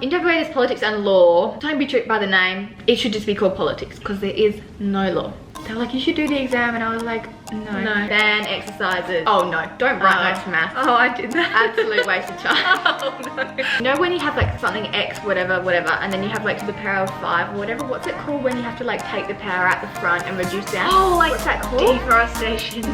In WA there's politics and law. Don't be tricked by the name. It should just be called politics because there is no law. They're like, you should do the exam, and I was like, no. Ban exercises. Oh no, don't write notes for maths. Oh, I did that. Absolute waste of time. Oh no. You know when you have like something X, whatever, and then you have like to the power of 5 or whatever, what's it called when you have to like take the power out the front and reduce down? Oh, like what's that called? Deforestation.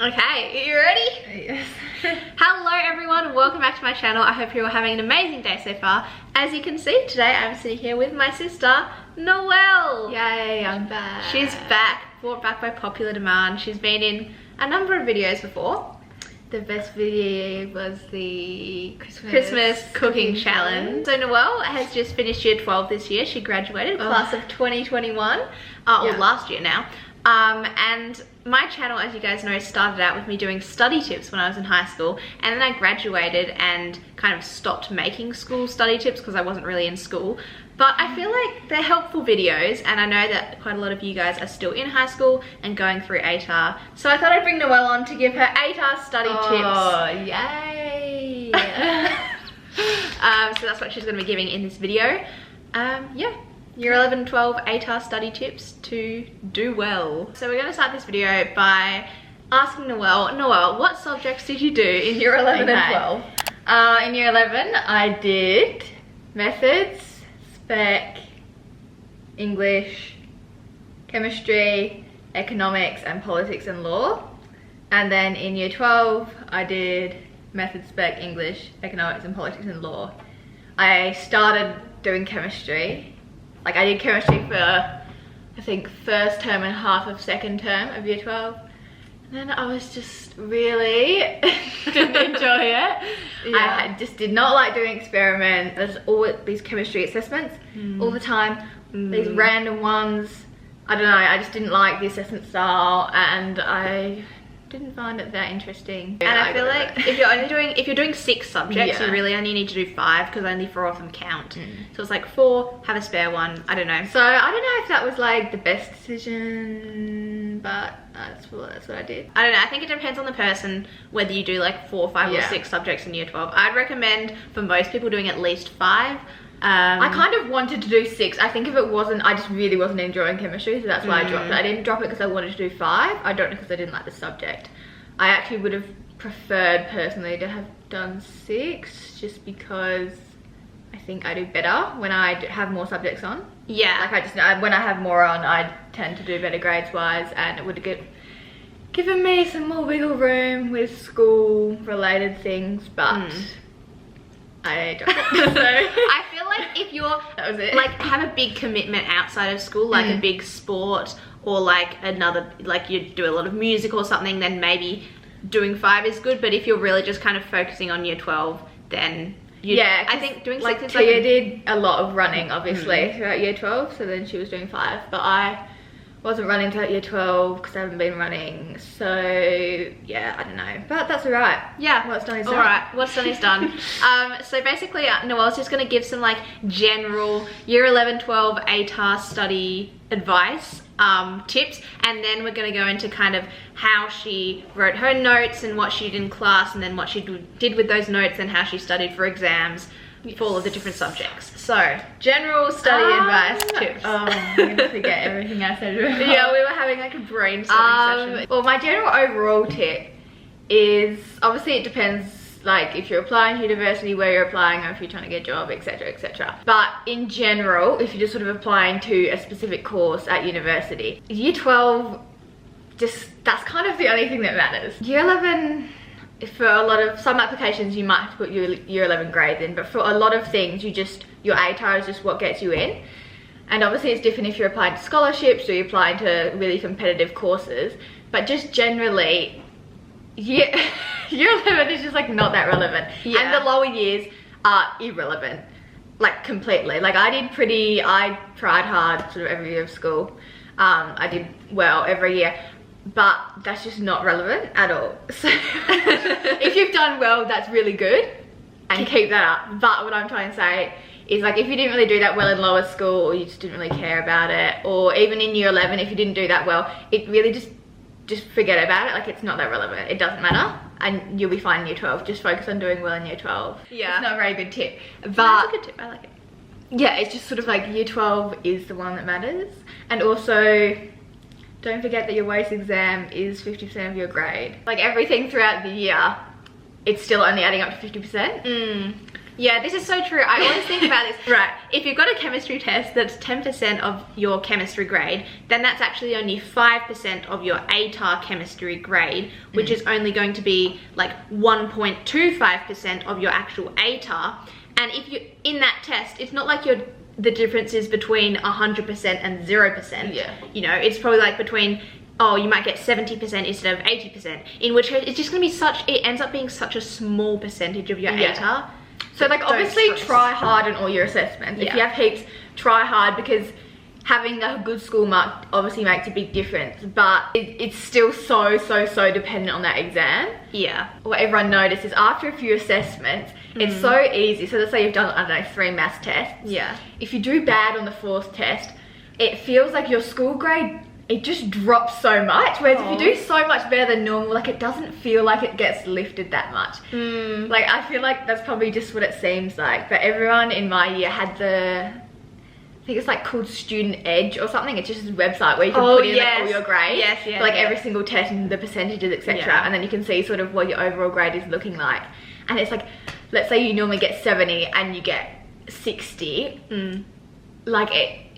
Okay, are you ready? Yes. Hello everyone, welcome back to my channel. I hope you're all having an amazing day so far. As you can see, today I'm sitting here with my sister, Noelle. Yay, I'm back. She's back, brought back by popular demand. She's been in a number of videos before. The best video was the Christmas cooking challenge. So Noelle has just finished year 12 this year. She graduated, class of 2021, or last year now. And my channel, as you guys know, started out with me doing study tips when I was in high school, and then I graduated and kind of stopped making school study tips because I wasn't really in school. But I feel like they're helpful videos, and I know that quite a lot of you guys are still in high school and going through ATAR. So I thought I'd bring Noelle on to give her ATAR study tips. Oh, yay! So that's what she's going to be giving in this video. Yeah. Year 11 and 12 ATAR study tips to do well. So we're going to start this video by asking Noelle, what subjects did you do in year 11 and 12? In year 11 I did methods, spec, English, chemistry, economics and politics and law. And then in year 12 I did methods, spec, English, economics and politics and law. I started doing chemistry. Like I did chemistry for, I think, first term and half of second term of year 12. And then I was just really didn't enjoy it. Yeah. I just did not like doing experiments. There's all these chemistry assessments all the time. These random ones. I don't know, I just didn't like the assessment style, and I didn't find it that interesting. And I feel like if you're doing 6 subjects, you really only need to do 5 because only 4 of them count. So it's like 4, have a spare one. I don't know. So I don't know if that was like the best decision, but that's what I did. I don't know. I think it depends on the person whether you do like 4, 5 or 6 subjects in year 12. I'd recommend for most people doing at least 5. I kind of wanted to do 6. I think if it wasn't, I just really wasn't enjoying chemistry, so that's why I dropped it. I didn't drop it because I wanted to do 5. I dropped it because I didn't like the subject. I actually would have preferred personally to have done 6, just because I think I do better when I have more subjects on. Yeah. Like when I have more on, I tend to do better grades wise, and it would have given me some more wiggle room with school related things, but I don't know. So I feel like if you're like have a big commitment outside of school, like a big sport or like like you do a lot of music or something, then maybe doing 5 is good. But if you're really just kind of focusing on year 12, then I think doing 6 is Tia did a lot of running obviously throughout year 12, so then she was doing 5, but I wasn't running throughout year 12 because I haven't been running, so yeah, I don't know, but that's alright. Yeah, what's done is done. Alright, what's done is done. So basically Noelle's just going to give some like general year 11, 12 ATAR study advice, tips, and then we're going to go into kind of how she wrote her notes and what she did in class, and then what she did with those notes and how she studied for exams for all of the different subjects. So, general study advice tips. Oh, I'm gonna forget everything I said before. Yeah, we were having like a brainstorming session. Well, my general overall tip is, obviously it depends like if you're applying to university, where you're applying, or if you're trying to get a job, etc, etc. But in general, if you're just sort of applying to a specific course at university, year 12, that's kind of the only thing that matters. Year 11, for a lot of some applications you might have to put your year 11 grades in, but for a lot of things your ATAR is just what gets you in. And obviously it's different if you're applying to scholarships or you're applying to really competitive courses, but just generally year 11 is just like not that relevant. And the lower years are irrelevant, like completely. Like I tried hard sort of every year of school. I did well every year, but that's just not relevant at all. So if you've done well, that's really good and keep that up. But what I'm trying to say is like if you didn't really do that well in lower school, or you just didn't really care about it, or even in year 11 if you didn't do that well, it really just forget about it. Like it's not that relevant, it doesn't matter, and you'll be fine in year 12. Just focus on doing well in year 12. Yeah, it's not a very good tip, but that's a good tip. I like it. Yeah, it's just sort of like year 12 is the one that matters. And also don't forget that your WACE exam is 50% of your grade. Like everything throughout the year, it's still only adding up to 50%. Yeah, this is so true. I always think about this. Right. If you've got a chemistry test that's 10% of your chemistry grade, then that's actually only 5% of your ATAR chemistry grade, which is only going to be like 1.25% of your actual ATAR. And if you in that test, it's not like the difference is between 100% and 0%. Yeah. You know, it's probably like between, oh, you might get 70% instead of 80%. In which case, it's just gonna be it ends up being such a small percentage of your ATAR. So like obviously try hard on all your assessments. If you have heaps, try hard, because having a good school mark obviously makes a big difference, but it's still so dependent on that exam. Yeah. What everyone notices after a few assessments, it's so easy. So let's say you've done, I don't know, 3 maths tests. Yeah. If you do bad on the 4th test, it feels like your school grade, it just drops so much. Whereas if you do so much better than normal, like it doesn't feel like it gets lifted that much. Like I feel like that's probably just what it seems like. But everyone in my year had I think it's like called Student Edge or something. It's just a website where you can put in like all your grades, for like every single test and the percentages, etc. And then you can see sort of what your overall grade is looking like. And it's like, let's say you normally get 70 and you get 60. Like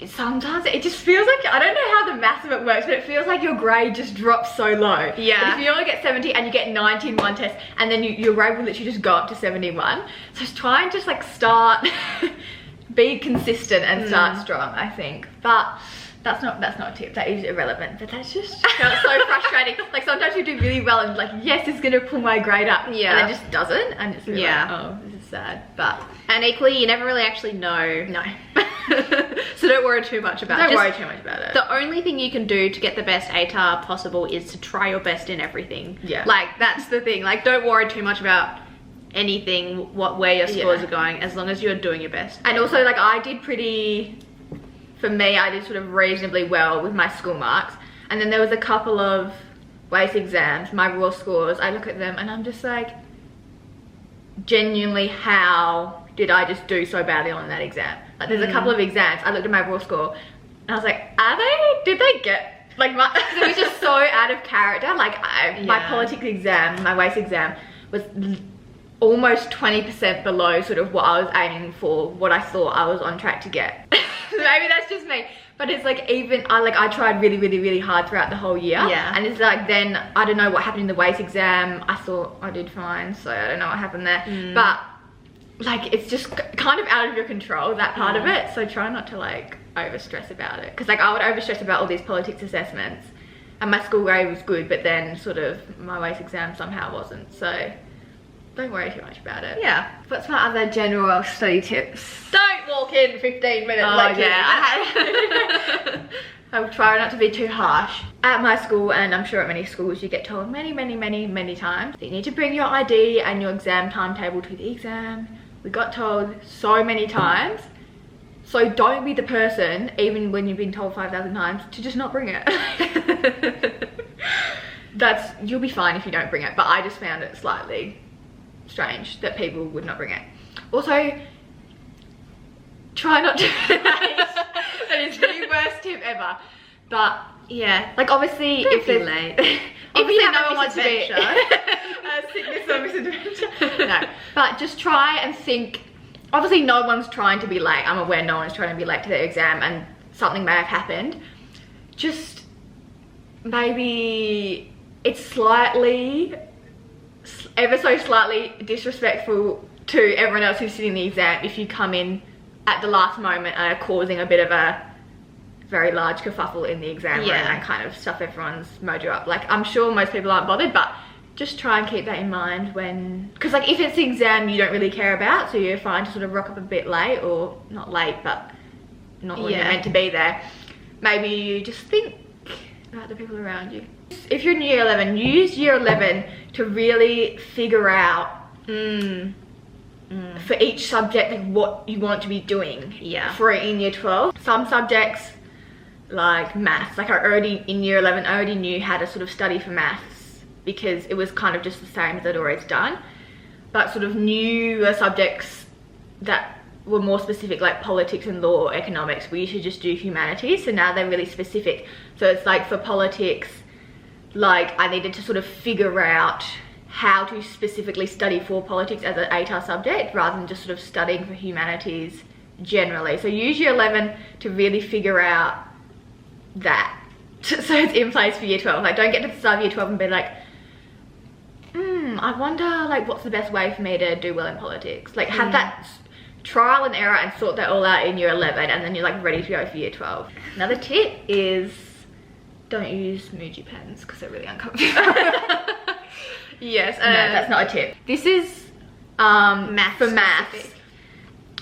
sometimes it just feels like, I don't know how the maths of it works, but it feels like your grade just drops so low. Yeah. Like if you only get 70 and you get 90 in one test, and then your grade will literally just go up to 71. So just try and just like start, be consistent and start strong, I think. But that's not a tip, that is irrelevant, but that's just felt so frustrating. Like sometimes you do really well and like, yes, it's gonna pull my grade up, and it just doesn't, and it's really like, oh, this is sad. But and equally, you never really actually know. No. So don't worry too much about it. Don't worry too much about it. The only thing you can do to get the best ATAR possible is to try your best in everything. Yeah. Like that's the thing. Like don't worry too much about anything, where your scores are going, as long as you're doing your best. And also like I did sort of reasonably well with my school marks. And then there was a couple of WACE exams, my raw scores, I look at them and I'm just like, genuinely, how did I just do so badly on that exam? Like there's a couple of exams, I looked at my raw score and I was like, did they get, like it was just so out of character. Like my politics exam, my WACE exam was almost 20% below sort of what I was aiming for, what I thought I was on track to get. Maybe that's just me, but it's like I tried really hard throughout the whole year. Yeah. And it's like then I don't know what happened in the WACE exam. I thought I did fine, so I don't know what happened there. But like it's just kind of out of your control, that part of it. So try not to like over stress about it, because like I would over stress about all these politics assessments, and my school grade was good, but then sort of my WACE exam somehow wasn't. So don't worry too much about it. Yeah. What's my other general study tips? Don't walk in 15 minutes later. I'll try not to be too harsh. At my school, and I'm sure at many schools, you get told many times that you need to bring your ID and your exam timetable to the exam. We got told so many times. So don't be the person, even when you've been told 5,000 times, to just not bring it. You'll be fine if you don't bring it, but I just found it slightly strange that people would not bring it. Also, try not to. That is the worst tip ever. But yeah, like obviously if there's late, obviously no one wants to be a sickness or misadventure. No, but just try and think. Obviously no one's trying to be late. I'm aware no one's trying to be late to their exam, and something may have happened. Just maybe it's ever so slightly disrespectful to everyone else who's sitting the exam if you come in at the last moment and are causing a bit of a very large kerfuffle in the exam room and kind of stuff everyone's mojo up. Like I'm sure most people aren't bothered, but just try and keep that in mind because like if it's the exam you don't really care about, so you're fine to sort of rock up a bit late, or not late but not when you're meant to be there. Maybe you just think about the people around you. If you're in year 11, use year 11 to really figure out for each subject, like what you want to be doing for it in year 12. Some subjects, like maths, like in year 11, I already knew how to sort of study for maths because it was kind of just the same as I'd always done. But sort of newer subjects that were more specific, like politics and law, economics, we used to just do humanities. So now they're really specific. So it's like for politics, like I needed to sort of figure out how to specifically study for politics as an ATAR subject rather than just sort of studying for humanities generally. So use year 11 to really figure out that. So it's in place for year 12. Like don't get to the start of year 12 and be like, I wonder like what's the best way for me to do well in politics. Like have that trial and error and sort that all out in year 11 and then you're like ready to go for year 12. Another tip is don't use Muji pens because they're really uncomfortable. Yes. No, that's not a tip. This is for maths.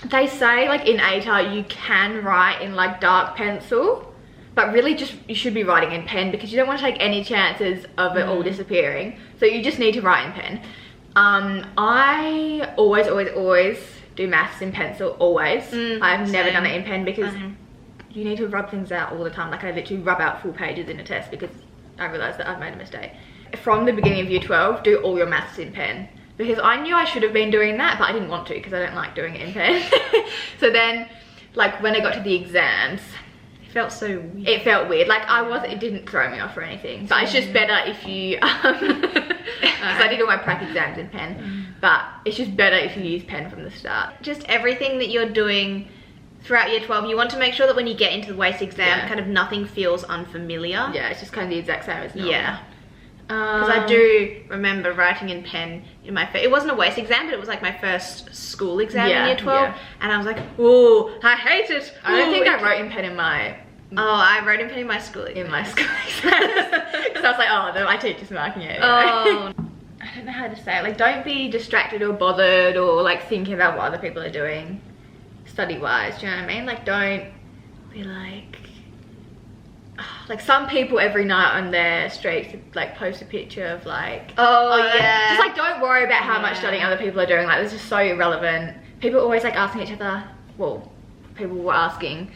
They say like in ATAR you can write in like dark pencil, but really just you should be writing in pen because you don't want to take any chances of it all disappearing. So you just need to write in pen. I always do maths in pencil, always. I've never done it in pen because you need to rub things out all the time. Like I literally rub out full pages in a test because I realised that I've made a mistake. From the beginning of year 12, do all your maths in pen because I knew I should have been doing that, but I didn't want to because I don't like doing it in pen. So then, like when I got to the exams, it felt so weird. It felt weird. Like it didn't throw me off or anything. But it's just better if you, because I did all my prac exams in pen, but it's just better if you use pen from the start. Just everything that you're doing throughout year 12, you want to make sure that when you get into the WACE exam, kind of nothing feels unfamiliar. Yeah, it's just kind of the exact same as normal. Yeah. Because I do remember writing in pen in my it wasn't a WACE exam, but it was like my first school exam in year 12, and I was like, oh, I hate it. I don't think I wrote in pen in my I wrote in pen in my school exam. Because I was like, oh, my teacher's marking it. Oh. I don't know how to say it. Like don't be distracted or bothered or like thinking about what other people are doing study wise, do you know what I mean? Like don't be like some people every night on their streets like post a picture of like just like don't worry about how much studying other people are doing. Like this is so irrelevant. People are always like asking each other, well people were asking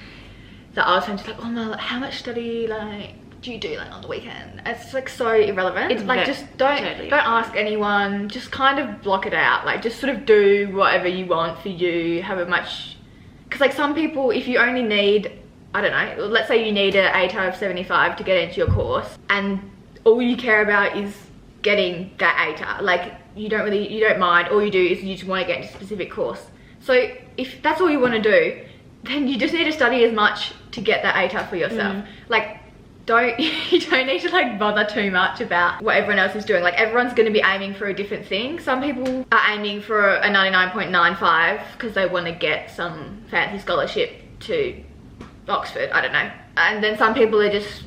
that I was just like, oh no, like, how much study like do you do like on the weekend? It's like so irrelevant. It's like just don't ask anyone, just kind of block it out. Like just sort of do whatever you want for you, however much, because like some people, if you only need, I don't know, let's say you need an ATAR of 75 to get into your course and all you care about is getting that ATAR, like you don't mind, all you do is you just want to get into a specific course. So if that's all you want to do, then you just need to study as much to get that ATAR for yourself. Like you don't need to like bother too much about what everyone else is doing. Like everyone's going to be aiming for a different thing. Some people are aiming for a 99.95 because they want to get some fancy scholarship to Oxford, I don't know. And then some people are just,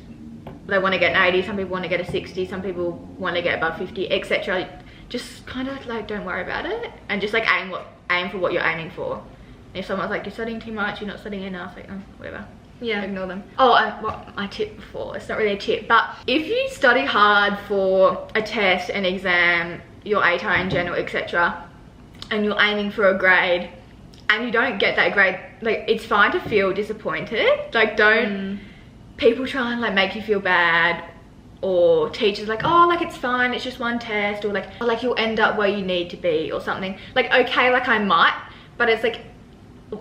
they want to get an 80, some people want to get a 60, some people want to get above 50, etc. Just kind of like don't worry about it and just like aim for what you're aiming for. And if someone's like, you're studying too much, you're not studying enough, like, oh, whatever. Yeah, ignore them. Oh, and what I tipped before, it's not really a tip, but if you study hard for a test, an exam, your ATAR in general, etc., and you're aiming for a grade and you don't get that grade, like it's fine to feel disappointed. Like don't people try and like make you feel bad, or teachers like, oh, like it's fine, it's just one test, or like you'll end up where you need to be or something. Like okay, like I might, but it's like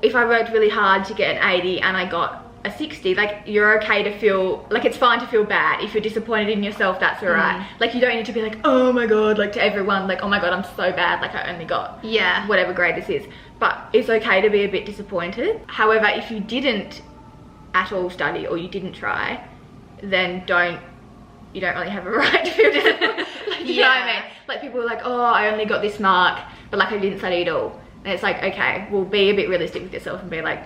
if I worked really hard to get an 80 and I got a 60, like you're okay to feel like, it's fine to feel bad. If you're disappointed in yourself, that's all right. Like you don't need to be like, oh my god, like to everyone, like oh my god, I'm so bad, like I only got whatever grade this is. But it's okay to be a bit disappointed. However, if you didn't at all study or you didn't try, then you don't really have a right to feel disappointed. Like, you know what I mean? Like people are like, oh, I only got this mark, but like I didn't study at all. And it's like, okay, well be a bit realistic with yourself and be like,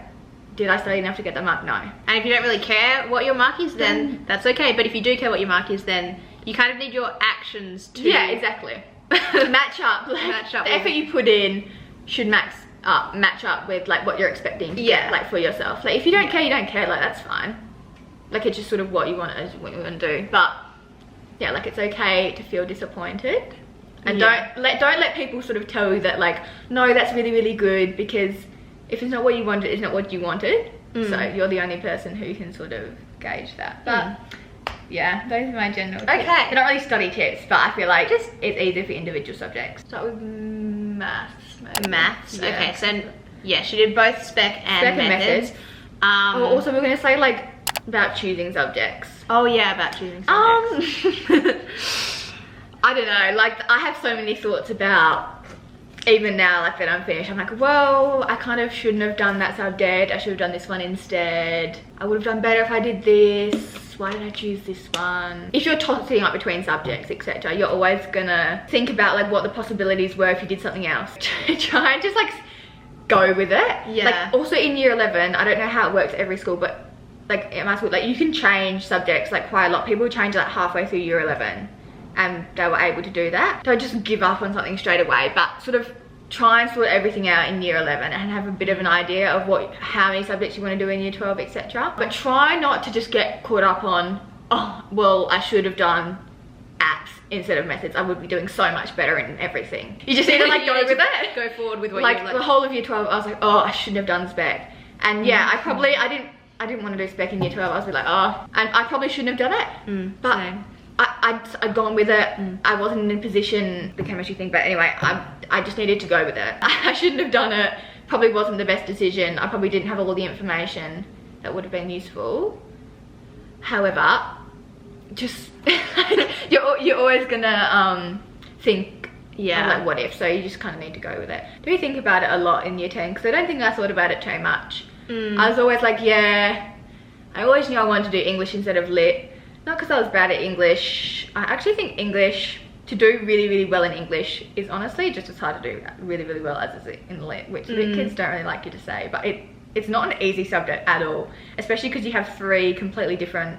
did I study enough to get that mark? No. And if you don't really care what your mark is, then that's okay. But if you do care what your mark is, then you kind of need your actions to exactly match up. Like, match up. The effort you put in should match up with like what you're expecting to get, like for yourself. Like if you don't care, you don't care. Like that's fine. Like it's just sort of what you want to do. But yeah, like it's okay to feel disappointed. And don't let people sort of tell you that like, no, that's really, really good, because if it's not what you wanted, it's not what you wanted. So you're the only person who can sort of gauge that. But yeah, those are my general tips. Okay. They're not really study tips, but I feel like it's easier for individual subjects. Start with maths. Maybe. Maths. Yeah. Okay, so yeah, she did both spec and methods. Also, we're going to say like about choosing subjects. Oh yeah, about choosing subjects. I don't know, like I have so many thoughts about, even now, like that I'm finished, I'm like, well, I kind of shouldn't have done that subject. I should have done this one instead. I would have done better if I did this. Why did I choose this one? If you're tossing up between subjects, etc., you're always gonna think about like what the possibilities were if you did something else. Try and just like go with it. Yeah. Like also in year 11, I don't know how it works at every school, but like at my school, like you can change subjects like quite a lot. People change like halfway through year 11. And they were able to do that. Don't just give up on something straight away, but sort of try and sort everything out in year 11 and have a bit of an idea of how many subjects you want to do in year 12, etc. But try not to just get caught up on, oh, well, I should have done apps instead of methods. I would be doing so much better in everything. You just need to like go with it. Go forward with what like you like. The whole of year 12, I was like, oh, I shouldn't have done spec. And yeah, I didn't want to do spec in year 12. I was like, oh, and I probably shouldn't have done it. But same. I'd gone with it. I wasn't in a position, the chemistry thing, but anyway, I just needed to go with it. I shouldn't have done it. Probably wasn't the best decision. I probably didn't have all the information that would have been useful. However, just you're always gonna think, like what if, so you just kind of need to go with it. Do think about it a lot in year 10, because I don't think I thought about it too much. I was always like, yeah, I always knew I wanted to do English instead of lit. Not because I was bad at English. I actually think English, to do really, really well in English is honestly just as hard to do really, really well as is in lit, which lit kids don't really like you to say, but it's not an easy subject at all, especially because you have 3 completely different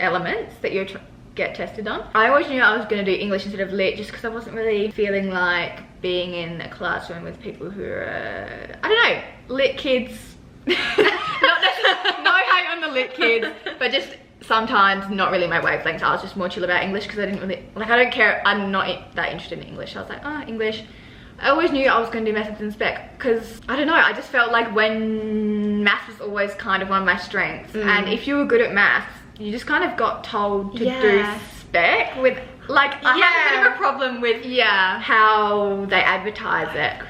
elements that you get tested on. I always knew I was going to do English instead of lit just because I wasn't really feeling like being in a classroom with people who are, I don't know, lit kids. Not necessarily, no hate on the lit kids, but just sometimes not really my wavelengths. I was just more chill about English because I didn't really, like, I don't care, I'm not that interested in English. I was like, oh, English. I always knew I was going to do methods and spec because, I don't know, I just felt like when maths was always kind of one of my strengths, and if you were good at maths, you just kind of got told to do spec with, like, I have a bit of a problem with how they advertise it.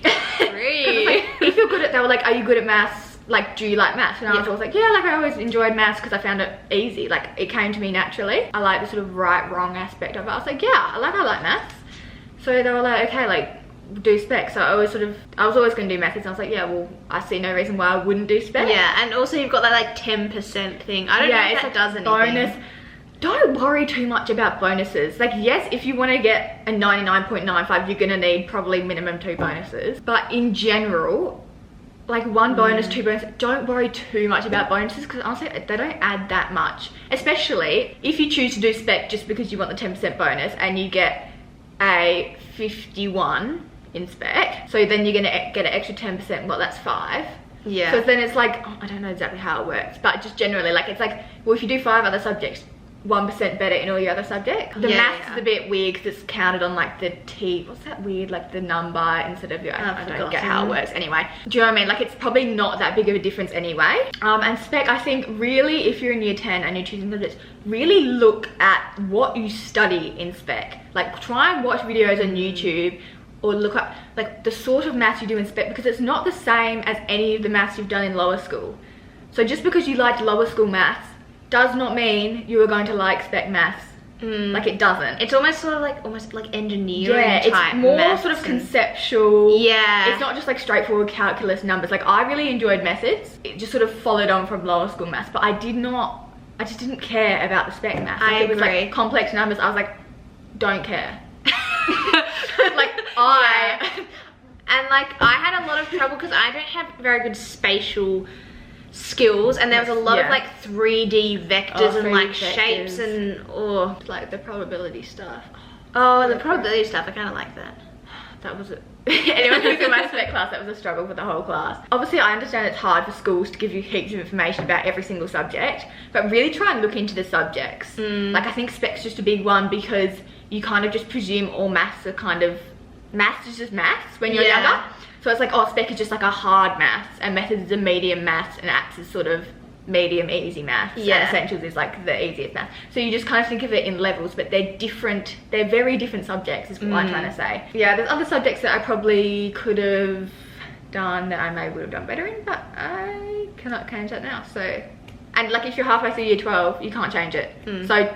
Like, if you're good at, they were like, are you good at maths? Like, do you like maths? And I was always like, yeah, like I always enjoyed maths because I found it easy. Like, it came to me naturally. I like the sort of right, wrong aspect of it. I was like, yeah, I like maths. So they were like, okay, like, do spec. So I was always going to do methods. And I was like, yeah, well, I see no reason why I wouldn't do spec. Yeah, and also you've got that like 10% thing. I don't know if that does anything. Bonus. Don't worry too much about bonuses. Like, yes, if you want to get a 99.95, you're going to need probably minimum 2 bonuses. But in general, like 1 bonus, 2 bonuses, don't worry too much about bonuses because honestly, they don't add that much. Especially if you choose to do spec just because you want the 10% bonus and you get a 51 in spec. So then you're going to get an extra 10%, well, that's 5. Yeah. So then it's like, I don't know exactly how it works, but just generally, like, it's like, well, if you do 5 other subjects, 1% better in all your other subjects. The maths is a bit weird because it's counted on like the what's that weird, like the number instead of your, I don't get how it works anyway. Do you know what I mean? Like, it's probably not that big of a difference anyway. And spec, I think really, if you're in year 10 and you're choosing subjects, really look at what you study in spec. Like, try and watch videos on YouTube or look up like the sort of maths you do in spec, because it's not the same as any of the maths you've done in lower school. So just because you liked lower school maths does not mean you are going to like spec maths. Like, it doesn't. It's almost sort of like engineering type. Yeah, it's more sort of conceptual. Yeah. It's not just like straightforward calculus numbers. Like, I really enjoyed methods. It just sort of followed on from lower school maths, but I just didn't care about the spec maths. Like, it was like complex numbers. I was like, don't care. And like, I had a lot of trouble because I don't have very good spatial skills, and there was a lot of like 3D vectors and like shapes and like the probability stuff. Oh, the probability stuff, I kind of like that. That was it. Anyone who's in my spec class, that was a struggle for the whole class. Obviously, I understand it's hard for schools to give you heaps of information about every single subject, but really try and look into the subjects. Like, I think spec's just a big one because you kind of just presume all maths are kind of, maths is just maths when you're younger. So it's like, oh, Spec is just like a hard maths, and methods is a medium maths, and apps is sort of medium easy maths, and essentials is like the easiest math. So you just kind of think of it in levels, but they're different, they're very different subjects is what I'm trying to say. Yeah, there's other subjects that I probably could have done that I may would have done better in, but I cannot change that now. So, and like if you're halfway through year 12, you can't change it. So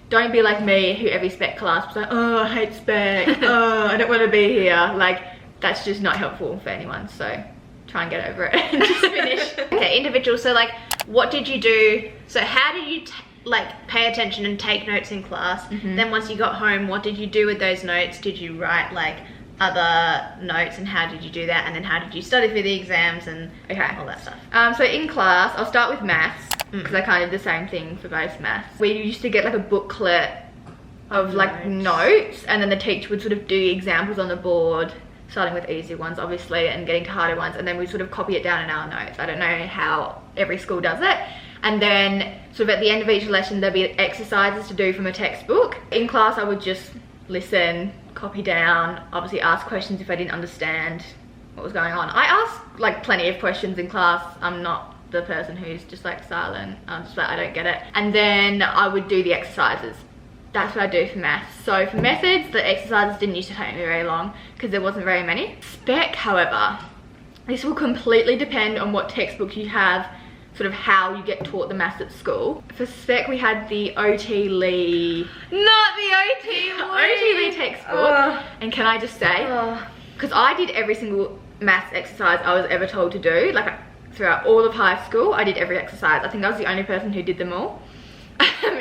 don't be like me, who every Spec class was like, oh, I hate Spec, oh, I don't want to be here. Like, that's just not helpful for anyone. So try and get over it and just finish. Okay, individual. So like, what did you do? So how did you like pay attention and take notes in class? Then once you got home, what did you do with those notes? Did you write like other notes, and how did you do that? And then how did you study for the exams and all that stuff? So in class, I'll start with maths, because I kind of did the same thing for both maths. We used to get like a booklet of like notes, and then the teacher would sort of do examples on the board, starting with easy ones obviously and getting to harder ones, and then we sort of copy it down in our notes. I don't know how every school does it. And then sort of at the end of each lesson there'll be exercises to do from a textbook. In class I would just listen, copy down, obviously ask questions if I didn't understand what was going on. I asked like plenty of questions in class. I'm not the person who's just like silent. I'm just like, I don't get it. And then I would do the exercises. That's what I do for maths. So for methods, the exercises didn't used to take me very long because there wasn't very many. Spec, however, this will completely depend on what textbook you have, sort of how you get taught the maths at school. For Spec, we had the OT Lee. Not the OT Lee. OT Lee textbook. And can I just say, because I did every single maths exercise I was ever told to do, like throughout all of high school, I did every exercise. I think I was the only person who did them all.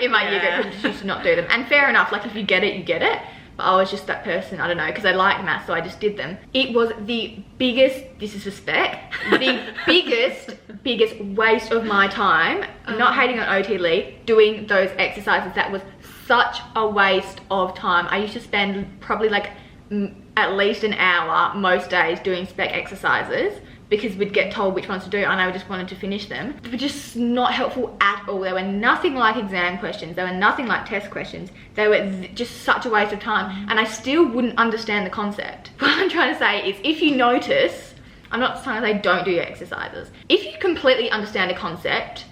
In my year group, people just used to not do them. And fair enough, like if you get it, you get it. But I was just that person, I don't know, because I liked maths, so I just did them. It was the biggest, this is for Spec, the biggest waste of my time, not hating on OT Lee, doing those exercises. That was such a waste of time. I used to spend probably like at least an hour most days doing Spec exercises, because we'd get told which ones to do and I just wanted to finish them. They were just not helpful at all. They were nothing like exam questions. They were nothing like test questions. They were just such a waste of time, and I still wouldn't understand the concept. What I'm trying to say is, if you notice, I'm not trying to say don't do your exercises. If you completely understand a concept,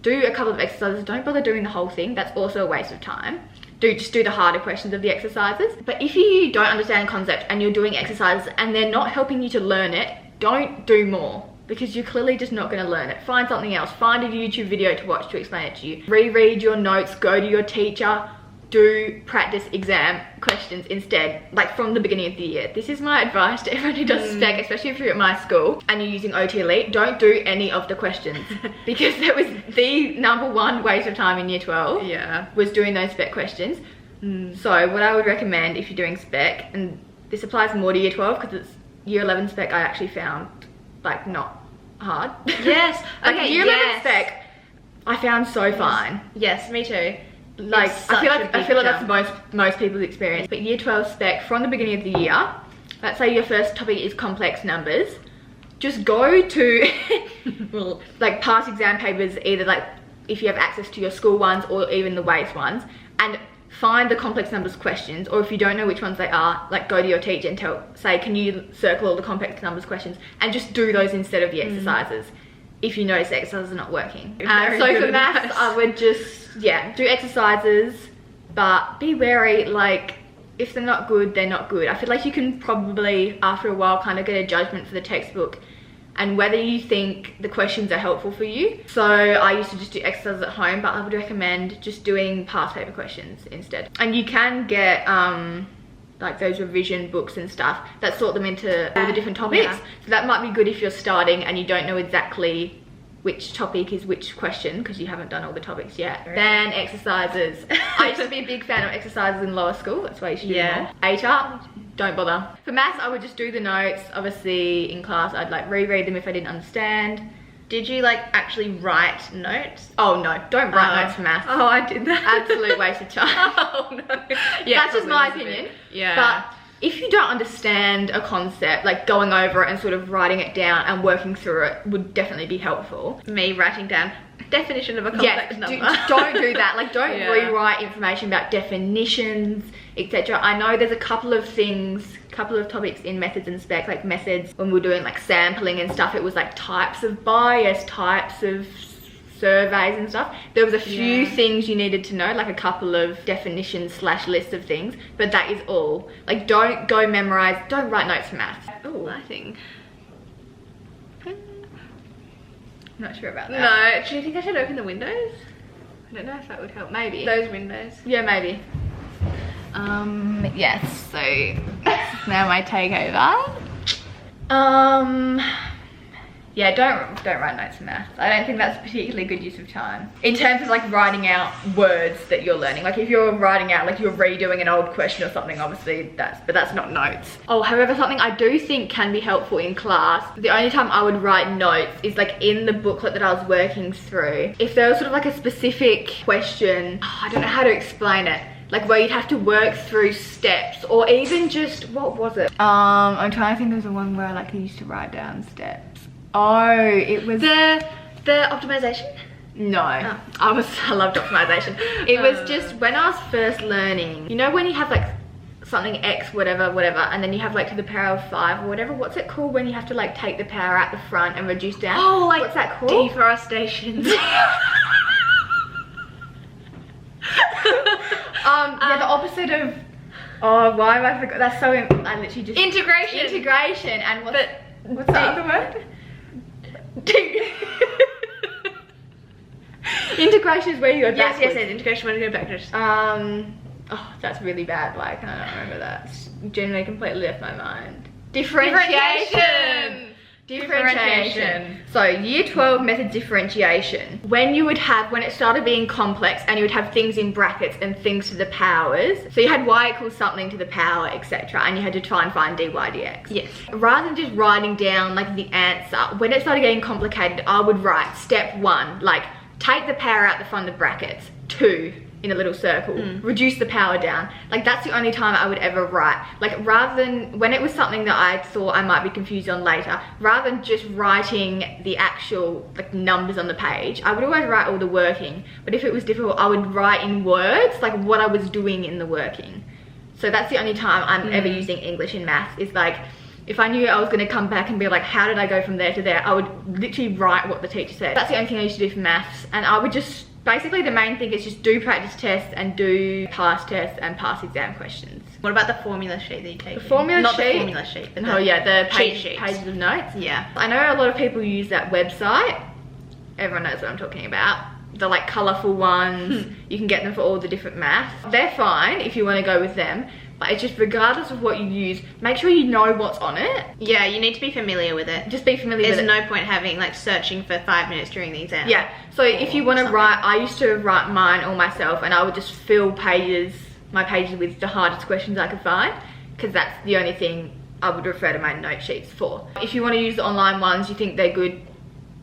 do a couple of exercises. Don't bother doing the whole thing. That's also a waste of time. Just do the harder questions of the exercises. But if you don't understand a concept and you're doing exercises and they're not helping you to learn it, don't do more, because you're clearly just not going to learn it. Find something else. Find a YouTube video to watch to explain it to you. Reread your notes, go to your teacher, do practice exam questions instead, like from the beginning of the year. This is my advice to everyone who does Spec, especially if you're at my school and you're using OT Elite. Don't do any of the questions, because that was the #1 waste of time in year 12. Was doing those Spec questions. So what I would recommend if you're doing Spec, and this applies more to year 12 because it's year 11 Spec, I actually found like not hard. Yes. Like year 11 Spec I found so fine. Yes, me too. Like I feel like that's most people's experience. But year 12 Spec, from the beginning of the year, let's say your first topic is complex numbers, just go to like past exam papers, either like if you have access to your school ones or even the WACE ones, and find the complex numbers questions, or if you don't know which ones they are, like go to your teacher and say, can you circle all the complex numbers questions, and just do those instead of the exercises if you notice the exercises are not working. So for maths, I would just, do exercises, but be wary, like if they're not good, they're not good. I feel like you can probably, after a while, kind of get a judgment for the textbook and whether you think the questions are helpful for you. So I used to just do exercises at home, but I would recommend just doing past paper questions instead. And you can get like those revision books and stuff that sort them into all the different topics. So that might be good if you're starting and you don't know exactly which topic is which question because you haven't done all the topics yet. Then exercises. I used to be a big fan of exercises in lower school. That's why you should do more. ATAR, don't bother. For maths, I would just do the notes. Obviously in class, I'd like reread them if I didn't understand. Did you like actually write notes? Oh no, don't write notes for maths. Oh, I did that. Absolute waste of time. Oh no. Yeah, that's just my opinion. Yeah. But if you don't understand a concept, like going over it and sort of writing it down and working through it would definitely be helpful. Me writing down definition of a complex number. Don't do that. Like, don't rewrite information about definitions, etc. I know there's a couple of topics in methods and spec, like methods, when we were doing like sampling and stuff, it was like types of bias, types of surveys and stuff. There was a few things you needed to know, like a couple of definitions / lists of things, but that is all. Like, don't go memorize, don't write notes for maths. Oh, I think. I'm not sure about that. No, do you think I should open the windows? I don't know if that would help. Maybe. Those windows. Yeah, maybe. Yes, so now my takeover. Yeah, don't write notes for maths. I don't think that's a particularly good use of time. In terms of like writing out words that you're learning. Like if you're writing out, like you're redoing an old question or something, obviously but that's not notes. Oh, however, something I do think can be helpful in class, the only time I would write notes is like in the booklet that I was working through. If there was sort of like a specific question, I don't know how to explain it. Like where you'd have to work through steps, or even just, what was it? I'm trying to think of the one where I like used to write down steps. Oh, it was the optimization? No, I loved optimization. It was just when I was first learning, you know when you have like something x whatever, and then you have like to the power of 5 or whatever, what's it called when you have to like take the power out the front and reduce down? Oh, like what's that called? Deforestation. Yeah, the opposite of, oh, why have I forgot? That's so, I literally just... Integration, and what's the other word? Integration is where you go backwards. Yes, integration when you go backwards. Oh, that's really bad. Why can I not remember that? It's generally completely left my mind. Differentiation. So year 12 method differentiation. When it started being complex and you would have things in brackets and things to the powers. So you had y equals something to the power, etc. And you had to try and find dy dx. Yes. Rather than just writing down like the answer, when it started getting complicated, I would write step 1, like take the power out the front of brackets, 2 in a little circle, reduce the power down. Like that's the only time I would ever write. Like rather than, when it was something that I thought I might be confused on later, rather than just writing the actual like numbers on the page, I would always write all the working. But if it was difficult, I would write in words like what I was doing in the working. So that's the only time I'm ever using English in maths, is like if I knew I was going to come back and be like, how did I go from there to there, I would literally write what the teacher said. That's the only thing I used to do for maths. And I would just, basically the main thing is just do practice tests and do past tests and pass exam questions. What about the formula sheet that you take? The formula sheet? Not the formula sheet, but the pages of notes. Yeah. I know a lot of people use that website. Everyone knows what I'm talking about. The like colourful ones. You can get them for all the different maths. They're fine if you want to go with them. But it's just regardless of what you use, make sure you know what's on it. Yeah, you need to be familiar with it. Just be familiar with it. There's no point having like searching for 5 minutes during the exam. Yeah, so if you want to write, I used to write mine all myself, and I would just fill my pages with the hardest questions I could find, because that's the only thing I would refer to my note sheets for. If you want to use the online ones, you think they're good,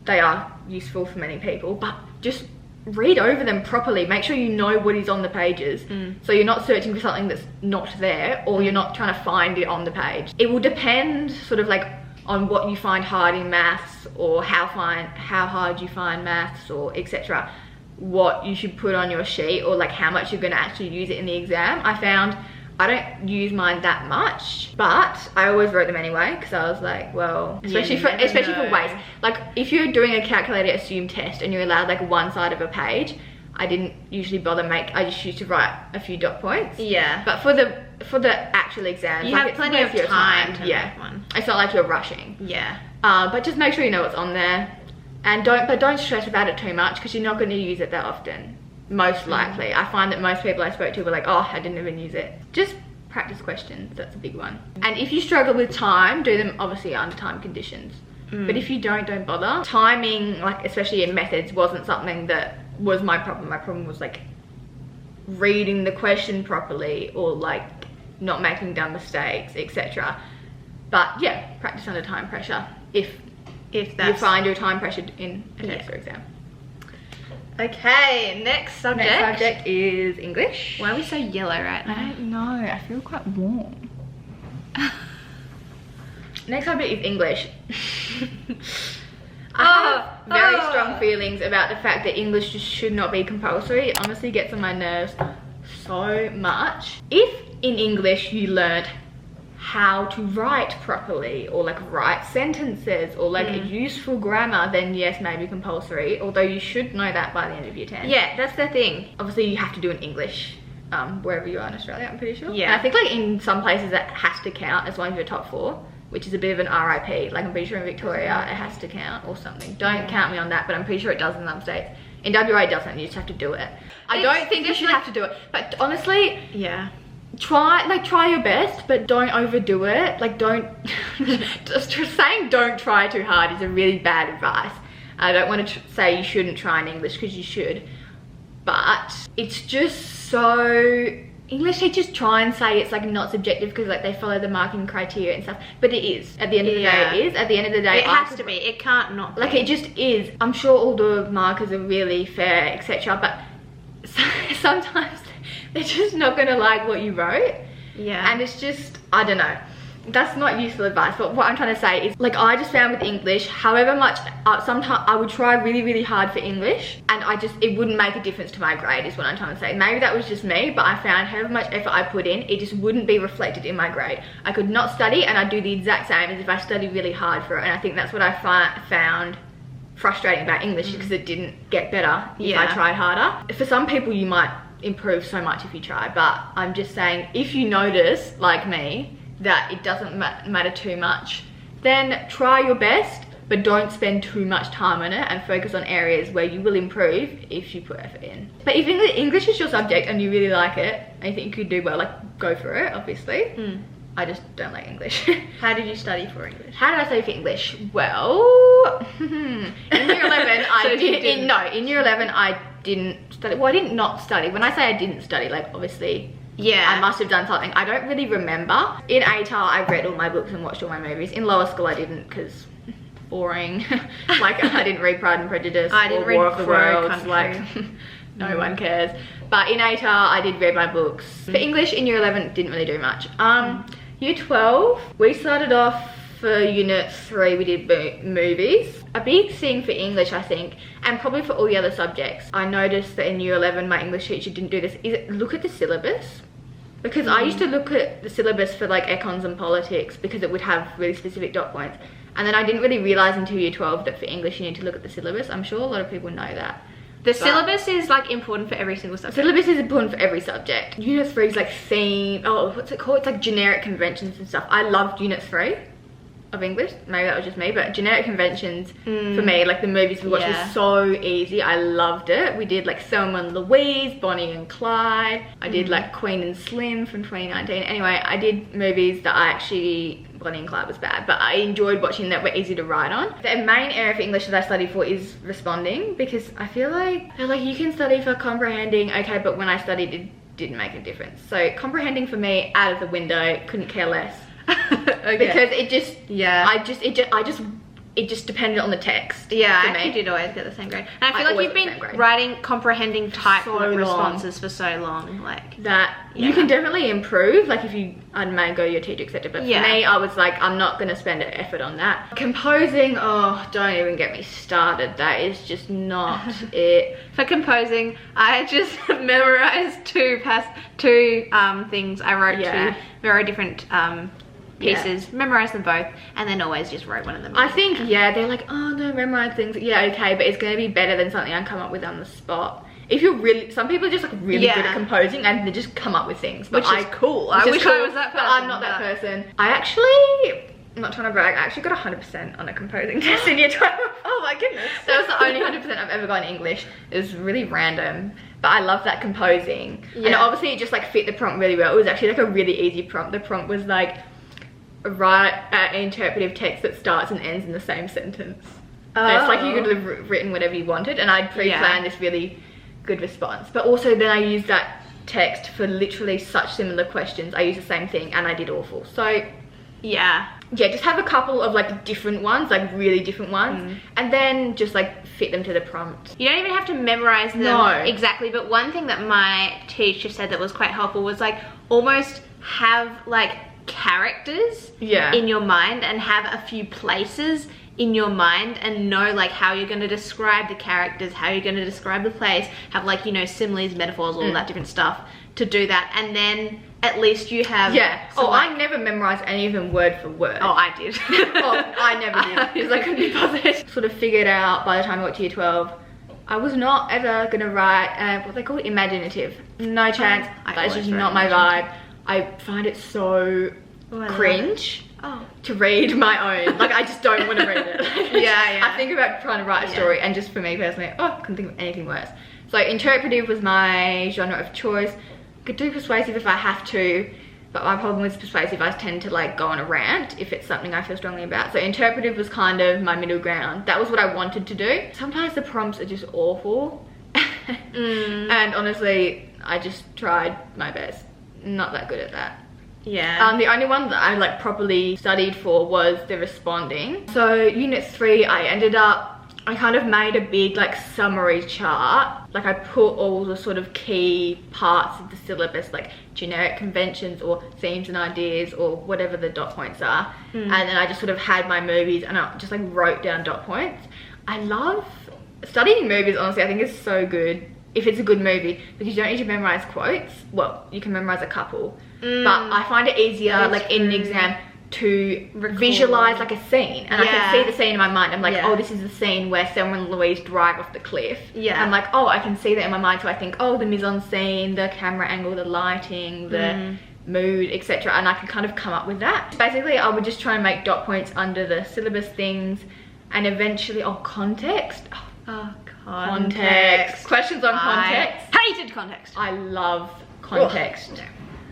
they are useful for many people, but just read over them properly. Make sure you know what is on the pages, so you're not searching for something that's not there, or you're not trying to find it on the page. It will depend sort of like on what you find hard in maths, or how hard you find maths, or etc. what you should put on your sheet, or like how much you're going to actually use it in the exam. I found I don't use mine that much, but I always wrote them anyway, because I was like, well, especially for weights. Like if you're doing a calculated assumed test and you're allowed like one side of a page, I didn't usually bother I just used to write a few dot points. Yeah. But for the actual exams, you have plenty of time to make one. It's not like you're rushing. Yeah. But just make sure you know what's on there, and don't stress about it too much, because you're not going to use it that often. Most likely. I find that most people I spoke to were like, oh, I didn't even use it. Just practice questions, that's a big one. And if you struggle with time, do them obviously under time conditions. But if you don't bother. Timing, like especially in methods, wasn't something that was my problem. My problem was like reading the question properly, or like not making dumb mistakes, etc. But yeah, practice under time pressure if you find your time pressured in a test or exam. Okay, next subject. Next subject is English. Why are we so yellow right now? I don't know, I feel quite warm. Next subject is English. I have very strong feelings about the fact that English just should not be compulsory. It honestly gets on my nerves so much. If in English you learned how to write properly, or like write sentences, or like a useful grammar, then yes, maybe compulsory, although you should know that by the end of year 10. Yeah, that's the thing. Obviously you have to do an English wherever you are in Australia, I'm pretty sure. Yeah. And I think like in some places that has to count as one of your top 4, which is a bit of an RIP. Like I'm pretty sure in Victoria it has to count or something. Don't count me on that, but I'm pretty sure it does in some states. In WA it doesn't, you just have to do it. I don't think you should have to do it, but honestly, yeah, try your best, but don't overdo it. Like don't, just saying don't try too hard is a really bad advice. I don't want to say you shouldn't try in English, because you should, but it's just so, English teachers try and say it's like not subjective because like they follow the marking criteria and stuff, but it is. At the end of the day, it is. At the end of the day, it has to be. It can't not be. Like it just is. I'm sure all the markers are really fair, etc. But sometimes they're just not gonna like what you wrote. Yeah. And it's just, I don't know. That's not useful advice, but what I'm trying to say is, like, I just found with English, however much, sometimes I would try really, really hard for English, and it wouldn't make a difference to my grade, is what I'm trying to say. Maybe that was just me, but I found however much effort I put in, it just wouldn't be reflected in my grade. I could not study, and I'd do the exact same as if I studied really hard for it, and I think that's what I found frustrating about English, because it didn't get better if I tried harder. For some people, you might improve so much if you try, but I'm just saying, if you notice, like me, that it doesn't matter too much, then try your best, but don't spend too much time on it, and focus on areas where you will improve if you put effort in. But if English is your subject and you really like it and you think you could do well, like, go for it, obviously. I just don't like English. How did you study for English? How did I study for English? Well, in year 11 in year 11 I didn't study. Well, I didn't not study. When I say I didn't study, like, obviously, yeah, I must have done something. I don't really remember. In ATAR, I read all my books and watched all my movies. In lower school, I didn't, because boring. Like, I didn't read Pride and Prejudice or War of the Worlds. Like, no one cares. But in ATAR, I did read my books. For English, in year 11, didn't really do much. Year 12, we started off for Unit 3, we did movies. A big thing for English, I think, and probably for all the other subjects, I noticed that in year 11, my English teacher didn't do this, is look at the syllabus. Because I used to look at the syllabus for like econs and politics, because it would have really specific dot points. And then I didn't really realise until year 12 that for English you need to look at the syllabus. I'm sure a lot of people know that. The syllabus is like important for every single subject. Syllabus is important for every subject. Unit 3 is like theme, what's it called? It's like generic conventions and stuff. I loved Unit 3 of English. Maybe that was just me, but generic conventions for me, like the movies we watched, was so easy. I loved it. We did like Selma and Louise, Bonnie and Clyde. I did like Queen and Slim from 2019. Anyway, I did movies that I actually, Bonnie and Clyde was bad, but I enjoyed watching that, were easy to write on. The main area for English that I studied for is responding, because I feel like they're like, you can study for comprehending, okay, but when I studied it didn't make a difference. So comprehending for me, out of the window, couldn't care less. Okay. Because it just, it just depended on the text. Yeah, I actually did always get the same grade. And I feel like you've been writing comprehending type responses for so long, like that. You can definitely improve, like if you, I don't know, go to your teacher, etc. But for me, I was like, I'm not going to spend an effort on that. Composing, oh, don't even get me started. That is just not it. For composing, I just memorized two things. I wrote two very different pieces, memorized them both, and then always just wrote one of them. I think, they're like, oh no, memorize things. Yeah, okay, but it's going to be better than something I come up with on the spot. If you're really, some people are just like really good at composing and they just come up with things. But which is cool. I wish I was that person. But I'm not that person. I actually, I'm not trying to brag, I actually got 100% on a composing test in year 12. Oh my goodness. That was the only 100% I've ever got in English. It was really random. But I love that composing. Yeah. And obviously it just like fit the prompt really well. It was actually like a really easy prompt. The prompt was like, write an interpretive text that starts and ends in the same sentence. And it's like you could have written whatever you wanted, and I'd pre-planned this really good response. But also then I used that text for literally such similar questions. I used the same thing and I did awful. So yeah, just have a couple of like different ones, like really different ones, and then just like fit them to the prompt. You don't even have to memorize them exactly, but one thing that my teacher said that was quite helpful was like almost have like characters in your mind and have a few places in your mind and know like how you're going to describe the characters, how you're going to describe the place, have like, you know, similes, metaphors, all that different stuff to do that, and then at least you have I never memorized any of them word for word. I did. I never did because I couldn't be bothered. Sort of figured out by the time I got to year 12 I was not ever gonna write what they call it, imaginative. No chance. That's just not my vibe. I find it so cringe to read my own. Like, I just don't want to read it. I think about trying to write a story, and just for me personally, I couldn't think of anything worse. So interpretive was my genre of choice. Could do persuasive if I have to, but my problem with persuasive, I tend to like go on a rant if it's something I feel strongly about. So interpretive was kind of my middle ground. That was what I wanted to do. Sometimes the prompts are just awful. And honestly, I just tried my best. Not that good at that. The only one that I like properly studied for was the responding. So unit 3, I kind of made a big like summary chart. Like, I put all the sort of key parts of the syllabus, like generic conventions or themes and ideas or whatever the dot points are. And then I just sort of had my movies and I just like wrote down dot points. I love studying movies, honestly. I think it's so good if it's a good movie, because you don't need to memorize quotes. Well, you can memorize a couple, but I find it easier like in an exam to visualize like a scene, and I can see the scene in my mind. I'm like, oh, this is the scene where Selma and Louise drive off the cliff. I'm like, oh, I can see that in my mind. So I think, oh, the mise-en-scene, the camera angle, the lighting, the mood, etc., and I can kind of come up with that. Basically, I would just try and make dot points under the syllabus things, and eventually context. Context. Questions on context. I hated context. I love context.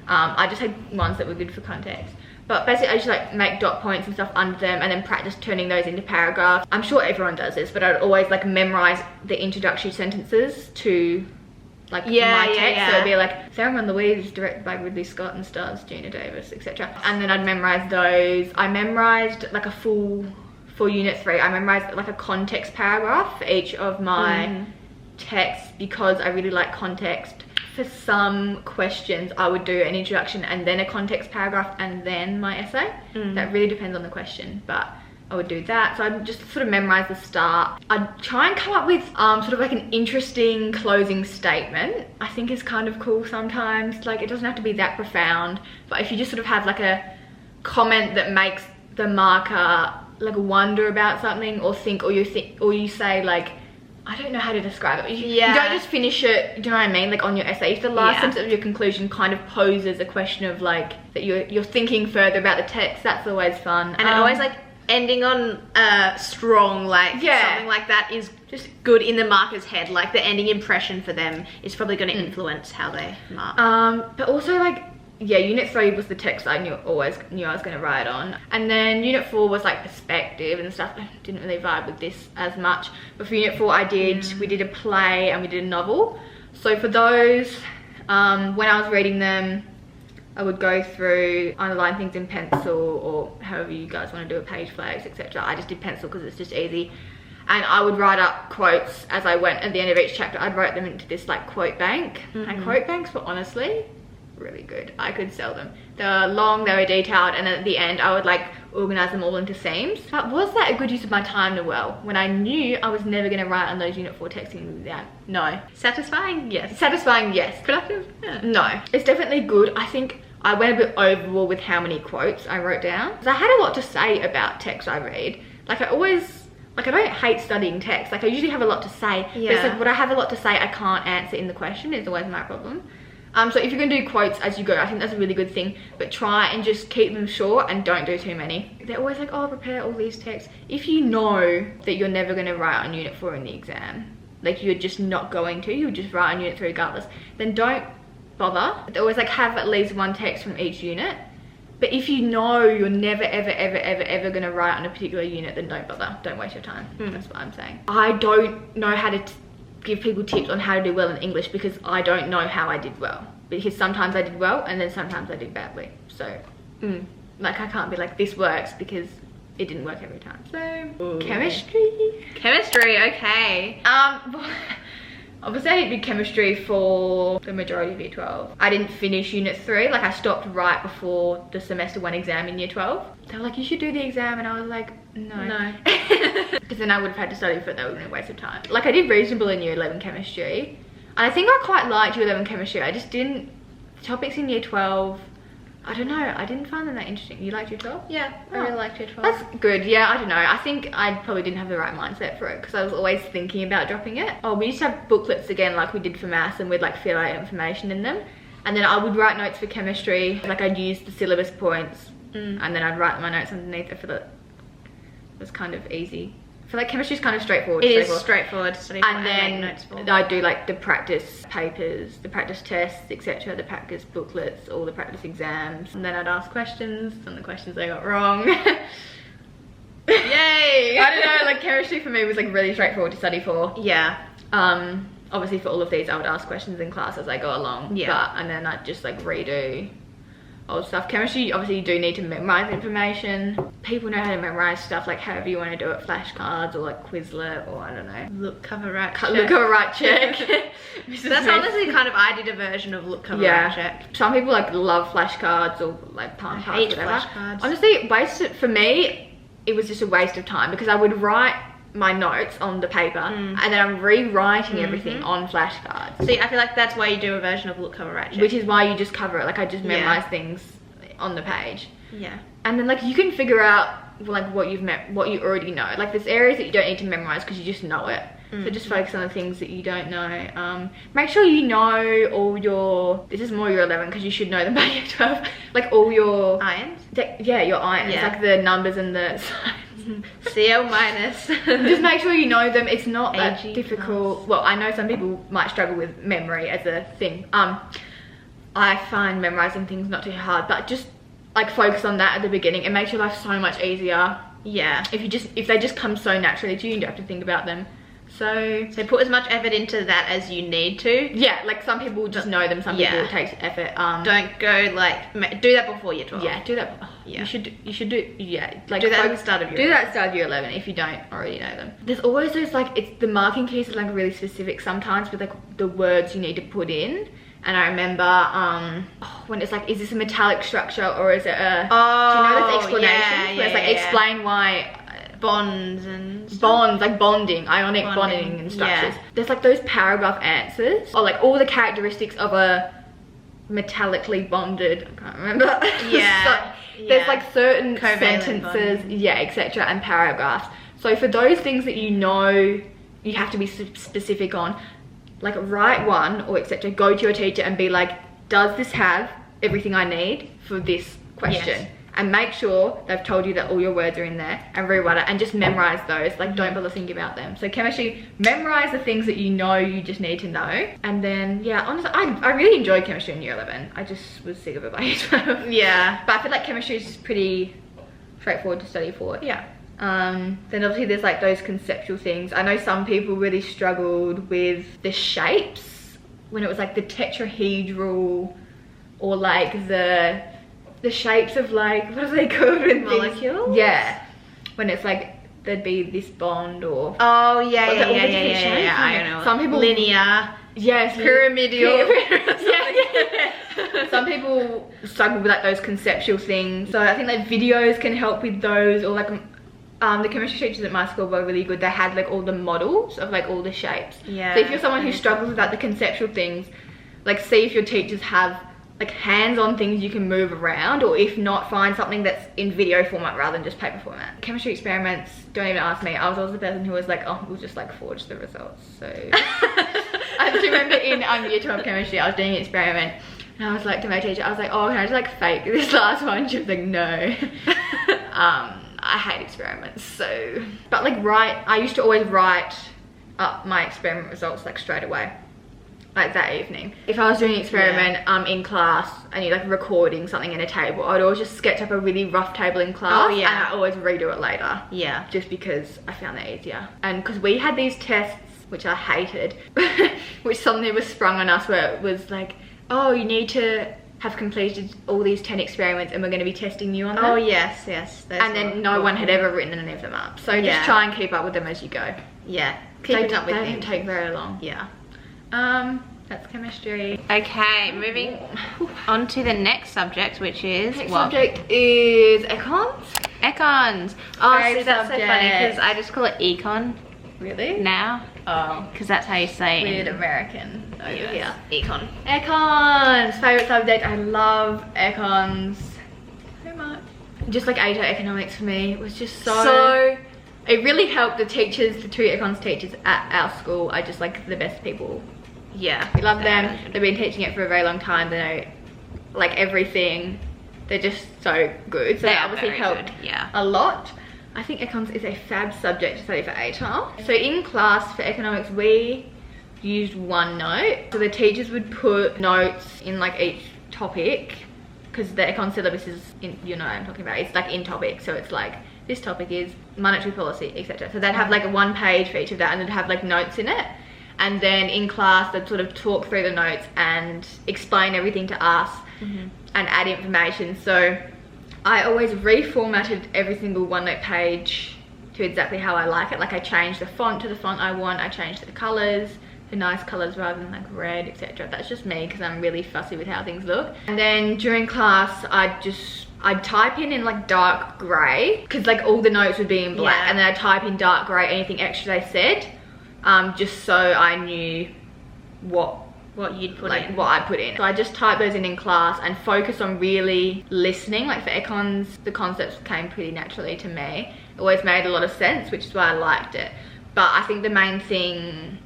I just had ones that were good for context. But basically, I just like make dot points and stuff under them, and then practice turning those into paragraphs. I'm sure everyone does this, but I'd always like memorize the introductory sentences to like my text. So it'd be like, Thelma and Louise is directed by Ridley Scott and stars Gina Davis, etc. And then I'd memorize those. I memorized like a full, for unit 3, I memorized like a context paragraph for each of my texts, because I really like context. For some questions, I would do an introduction and then a context paragraph and then my essay. That really depends on the question, but I would do that. So I'd just sort of memorize the start. I'd try and come up with sort of like an interesting closing statement. I think is kind of cool sometimes. Like, it doesn't have to be that profound, but if you just sort of have like a comment that makes the marker like wonder about something, or think, or you say like, I don't know how to describe it. You don't just finish it, do you know what I mean? Like on your essay, if the last sentence of your conclusion kind of poses a question of like, that you're thinking further about the text, that's always fun. And always like ending on strong, like something like that is just good in the marker's head. Like the ending impression for them is probably going to influence how they mark. But also like, unit 3 was the text I always knew I was going to write on. And then unit 4 was like perspective and stuff. I didn't really vibe with this as much. But for unit 4, we did a play and we did a novel. So for those, when I was reading them, I would go through, underline things in pencil, or however you guys want to do it, page flags, etc. I just did pencil because it's just easy. And I would write up quotes as I went. At the end of each chapter, I'd write them into this like quote bank. And quote banks were honestly really good. I could sell them. They were long, they were detailed, and at the end I would like organize them all into themes. But was that a good use of my time, Noelle, when I knew I was never going to write on those unit 4 texts in the exam? No. Satisfying? Yes. Satisfying? Yes. Productive? Yeah. No. It's definitely good. I think I went a bit overboard with how many quotes I wrote down, because I had a lot to say about text I read. Like, I don't hate studying text. Like, I usually have a lot to say, but it's like, when I have a lot to say I can't answer in the question is always my problem. So if you're going to do quotes as you go, I think that's a really good thing, but try and just keep them short and don't do too many. They're always like, oh, prepare all these texts. If you know that you're never going to write on unit 4 in the exam, like you're just not going to, you'll just write on unit 3 regardless, then don't bother. They always like have at least one text from each unit. But if you know you're never ever going to write on a particular unit, then don't bother. Don't waste your time. That's what I'm saying. I don't know how to give people tips on how to do well in English, because I don't know how I did well, because sometimes I did well and then sometimes I did badly. So like, I can't be like, this works, because it didn't work every time. So chemistry, okay. Obviously I did chemistry for the majority of year 12. I didn't finish unit 3, like I stopped right before the semester 1 exam in year 12. They were like, you should do the exam, and I was like, no. Because then I would have had to study for it, that would have been a waste of time. Like I did reasonable in year 11 chemistry. And I think I quite liked year 11 chemistry. I just didn't, topics in year 12, I don't know, I didn't find them that interesting. You liked year 12? Yeah, I really liked year 12. That's good. Yeah, I don't know. I think I probably didn't have the right mindset for it because I was always thinking about dropping it. Oh, we used to have booklets again like we did for maths, and we'd like fill out information in them. And then I would write notes for chemistry. Like I'd use the syllabus points and then I'd write my notes underneath. I feel it was kind of easy. I feel like chemistry's kind of straightforward. It is straightforward to study for and then I do like the practice papers, the practice tests, etc., the practice booklets, all the practice exams, and then I'd ask questions, and the questions I got wrong. Yay! I don't know, like chemistry for me was like really straightforward to study for. Yeah. Obviously for all of these I would ask questions in class as I go along. Yeah. And then I'd just like redo old stuff. Chemistry, obviously you do need to memorize information. People know how to memorize stuff like however you want to do it, flashcards or like Quizlet, or I don't know. Look, cover, right, look, cover, right, check. That's honestly kind of, I did a version of look, cover, right, check. Some people like love flashcards or like palm cards, whatever. Flashcards. Honestly, for me, it was just a waste of time because I would write my notes on the paper and then I'm rewriting everything on flashcards. See, I feel like that's why you do a version of look, cover, right, check. Which is why you just cover it. Like I just memorize things on the page. Yeah. And then like you can figure out like what you already know. Like there's areas that you don't need to memorize because you just know it. So just focus on the things that you don't know. Make sure you know all your, this is more year 11 because you should know them by year 12. Like all your irons. Yeah, your irons. Like the numbers and the signs. CO minus. Just make sure you know them. It's not that AG difficult. plus. Well, I know some people might struggle with memory as a thing. I find memorizing things not too hard, but just like focus on that at the beginning. It makes your life so much easier. Yeah. If they just come so naturally to you, you don't have to think about them. So put as much effort into that as you need to. Yeah, like some people just know them, some people it takes effort. Don't go like, do that before year 12. Yeah, do that. Yeah. You should do, like do that at the start of year 11. Do that at the start of year 11 if you don't already know them. There's always those like, it's the marking keys are like really specific sometimes with like the words you need to put in. And I remember when it's like, is this a metallic structure or is it a, do you know those explanations? Where it's like, explain why bonds and stuff. Bonds, like bonding, ionic bonding and structures. There's like those paragraph answers, or like all the characteristics of a metallically bonded, I can't remember. Yeah. There's like certain covalent sentences, bonding. etc., and paragraphs. So for those things that you know you have to be specific on, like write one or etc., go to your teacher and be like, does this have everything I need for this question? Yes. And make sure they've told you that all your words are in there, and rewrite it and just memorize those. Like don't bother thinking about them. So chemistry, memorize the things that you know you just need to know. And then yeah, honestly I really enjoyed chemistry in year 11. I just was sick of it by year 12. Yeah. But I feel like chemistry is just pretty straightforward to study for. Yeah. Then obviously there's like those conceptual things. I know some people really struggled with the shapes when it was like the tetrahedral, or like the shapes of like, what are they called? Molecules? Yeah. When it's like, there'd be this bond or... Oh, yeah. I don't know. Some people... Linear. Yes. Pyramidal. Yeah. Some people struggle with like those conceptual things. So I think like videos can help with those, or like the chemistry teachers at my school were really good. They had like all the models of like all the shapes. Yeah. So if you're someone who struggles with like the conceptual things, like see if your teachers have like hands-on things you can move around, or if not, find something that's in video format rather than just paper format. Chemistry experiments, don't even ask me. I was always the person who was like, oh, we'll just like forge the results. So I just remember in year 12 chemistry, I was doing an experiment and I was like to my teacher, I was like, oh, can I just like fake this last one? She was like, no. I hate experiments, so. But like I used to always write up my experiment results like straight away. Like that evening. If I was doing an experiment in class and you're like recording something in a table, I'd always just sketch up a really rough table in class. Oh, yeah. And I always redo it later. Yeah. Just because I found that easier. And because we had these tests, which I hated, which suddenly was sprung on us, where it was like, oh, you need to have completed all these 10 experiments and we're going to be testing you on them. Oh, yes. And then no one had ever written any of them up. So just try and keep up with them as you go. Yeah. Keeping up with they things. don't take very long. Yeah. That's chemistry. Okay, moving on to the next subject, which is Next subject is econs. Econs. Oh, Fave see, that's so funny subject. because I just call it econ Really? now. Oh, Because that's how you say it. weird American over here. Econ. Econs, favorite subject. I love econs so much. Just like ATAR economics for me, it was just so. It really helped the teachers, the two econs teachers at our school are just like the best people. Yeah. We love them. They've been teaching it for a very long time. They know like everything. They're just so good. So They they are obviously very helped good, yeah. a lot. I think econs is a fab subject to study for ATAR. So in class for economics, we used OneNote. So the teachers would put notes in like each topic, because the econ syllabus is in, you know what I'm talking about. It's like in topic. So it's like this topic is monetary policy, etc. So they'd have like a 1 page for each of that, and they'd have like notes in it. And then in class, they'd sort of talk through the notes and explain everything to us and add information. So I always reformatted every single OneNote page to exactly how I like it. Like I changed the font to the font I want. I changed the colours to nice colours rather than like red, etc. That's just me because I'm really fussy with how things look. And then during class, I'd type in like dark grey, because like all the notes would be in black. Yeah. And then I'd type in dark grey anything extra they said. Just so I knew what you'd put like in. what I put in. So I just typed those in class and focus on really listening. Like for econs, the concepts came pretty naturally to me. It always made a lot of sense, which is why I liked it. But I think the main thing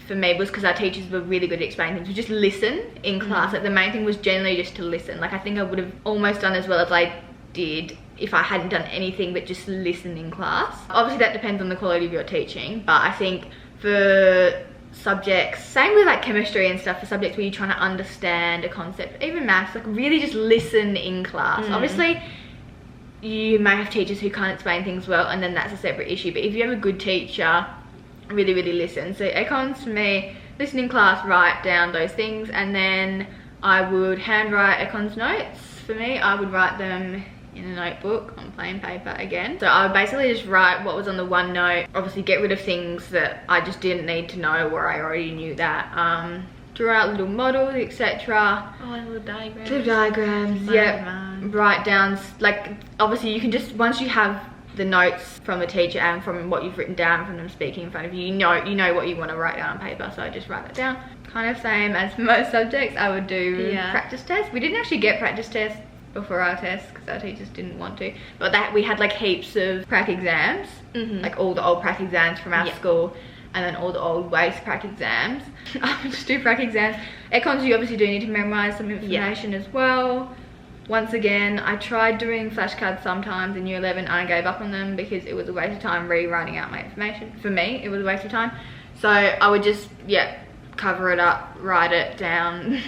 for me was because our teachers were really good at explaining things. We just listen in class. Like the main thing was generally just to listen. Like I think I would have almost done as well as I did if I hadn't done anything but just listen in class. Obviously that depends on the quality of your teaching, but I think for subjects, same with like chemistry and stuff, for subjects where you're trying to understand a concept, even maths, like really just listen in class. Obviously you may have teachers who can't explain things well, and then that's a separate issue, but if you have a good teacher, really listen. So econs for me, listen in class, write down those things, and then I would handwrite econs notes. For me, I would write them in a notebook on plain paper again. So I would basically just write what was on the OneNote, obviously get rid of things that I just didn't need to know where I already knew that. Draw out little models, etc. Oh, and little diagrams. Little diagrams, yeah. Write down, like obviously you can just, once you have the notes from the teacher and from what you've written down from them speaking in front of you, you know what you want to write down on paper. So I just write that down. Kind of same as for most subjects, I would do practice tests. We didn't actually get practice tests before our tests because our teachers didn't want to, but that we had like heaps of prac exams, like all the old prac exams from our school, and then all the old waste prac exams. I would just do prac exams. Econs, you obviously do need to memorize some information as well. Once again, I tried doing flashcards sometimes in year 11 and I gave up on them because it was a waste of time rewriting out my information. For me, it was a waste of time. So I would just, cover it up, write it down.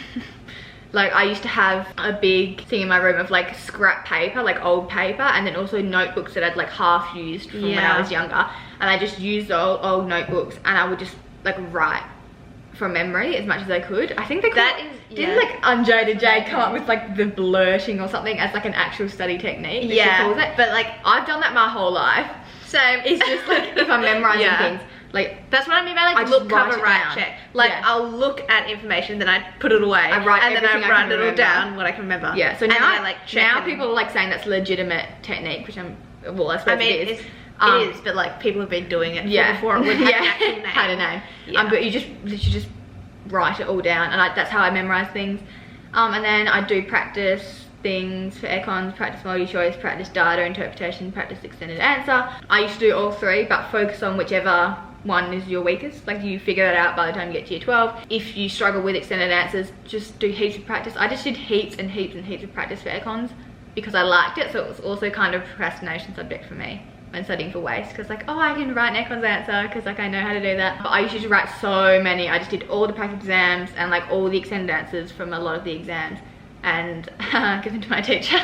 Like I used to have a big thing in my room of like scrap paper, like old paper, and then also notebooks that I'd like half used from when I was younger. And I just used the old notebooks and I would just like write from memory as much as I could. I think didn't like Unjaded Jade come up with like the blurting or something as like an actual study technique that she calls it? But like I've done that my whole life. Same. It's just like if I'm memorizing things. Like that's what I mean by like look, cover, write, check. Like I'll look at information, then I put it away, and then I write it all down what I can remember. Yeah. So now I like check. Now people are like saying that's legitimate technique, which I suppose it is. It is, but like people have been doing it before it would have an actual name. Had a name. But you just literally just write it all down, and that's how I memorize things. And then I do practice things for econs, practice multi-choice, practice data interpretation, practice extended answer. I used to do all three, but focus on whichever one is your weakest. Like you figure that out by the time you get to year 12. If you struggle with extended answers, just do heaps of practice. I just did heaps and heaps and heaps of practice for econs because I liked it. So it was also kind of a procrastination subject for me when studying for waste, because like, oh, I can write an econs answer because like I know how to do that. But I used to write so many. I just did all the practice exams and like all the extended answers from a lot of the exams and give them to my teacher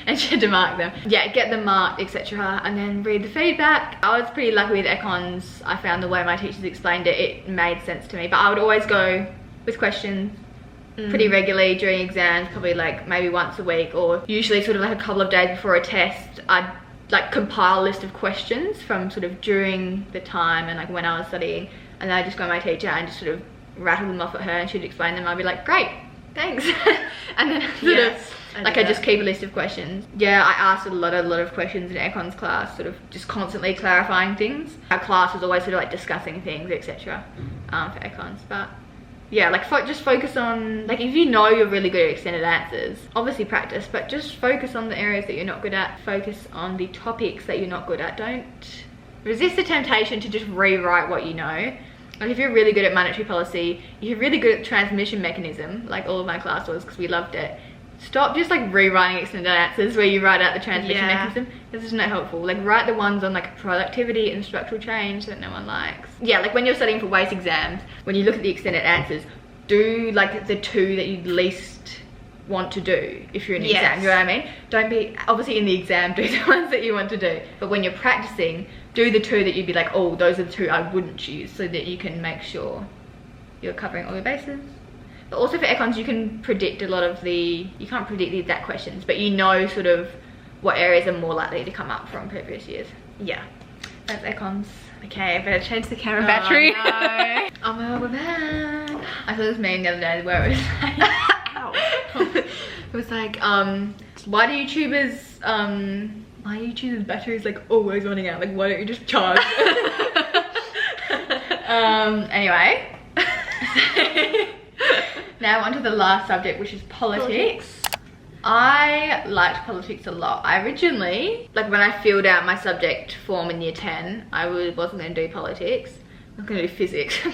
and she had to mark them. Yeah, get them marked, etc. and then read the feedback. I was pretty lucky with econs. I found the way my teachers explained it, it made sense to me. But I would always go with questions pretty regularly during exams, probably like maybe once a week, or usually sort of like a couple of days before a test. I'd like compile a list of questions from sort of during the time and like when I was studying, and then I just go to my teacher and just sort of rattle them off at her and she'd explain them. I'd be like, great, thanks. And then sort of, like I just keep a list of questions. Yeah, I asked a lot of questions in econs class, sort of just constantly clarifying things. Our class was always sort of like discussing things, etc. For econs. But yeah, like just focus on, like if you know you're really good at extended answers, obviously practice, but just focus on the areas that you're not good at. Focus on the topics that you're not good at. Don't resist the temptation to just rewrite what you know. Like if you're really good at monetary policy, if you're really good at transmission mechanism, like all of my class was because we loved it, stop just like rewriting extended answers where you write out the transmission mechanism. This is not helpful. Like write the ones on like productivity and structural change that no one likes. Yeah, like when you're studying for WACE exams, when you look at the extended answers, do like the 2 that you least want to do if you're in the exam, you know what I mean? Don't be, obviously in the exam, do the ones that you want to do, but when you're practicing, do the 2 that you'd be like, oh, those are the 2 I wouldn't choose, so that you can make sure you're covering all your bases. But also for econs, you can predict a lot of the, you can't predict the exact questions, but you know sort of what areas are more likely to come up from previous years. Yeah, that's econs. Okay, I better change the camera battery. No. Oh my god, we're back. I saw this meme the other day where it was like, ow. It was like, why do YouTubers' batteries like always running out? Like, why don't you just charge? Anyway. Now onto the last subject, which is politics. I liked politics a lot. I originally, like when I filled out my subject form in year 10, I wasn't going to do politics. I was going to do physics. Oh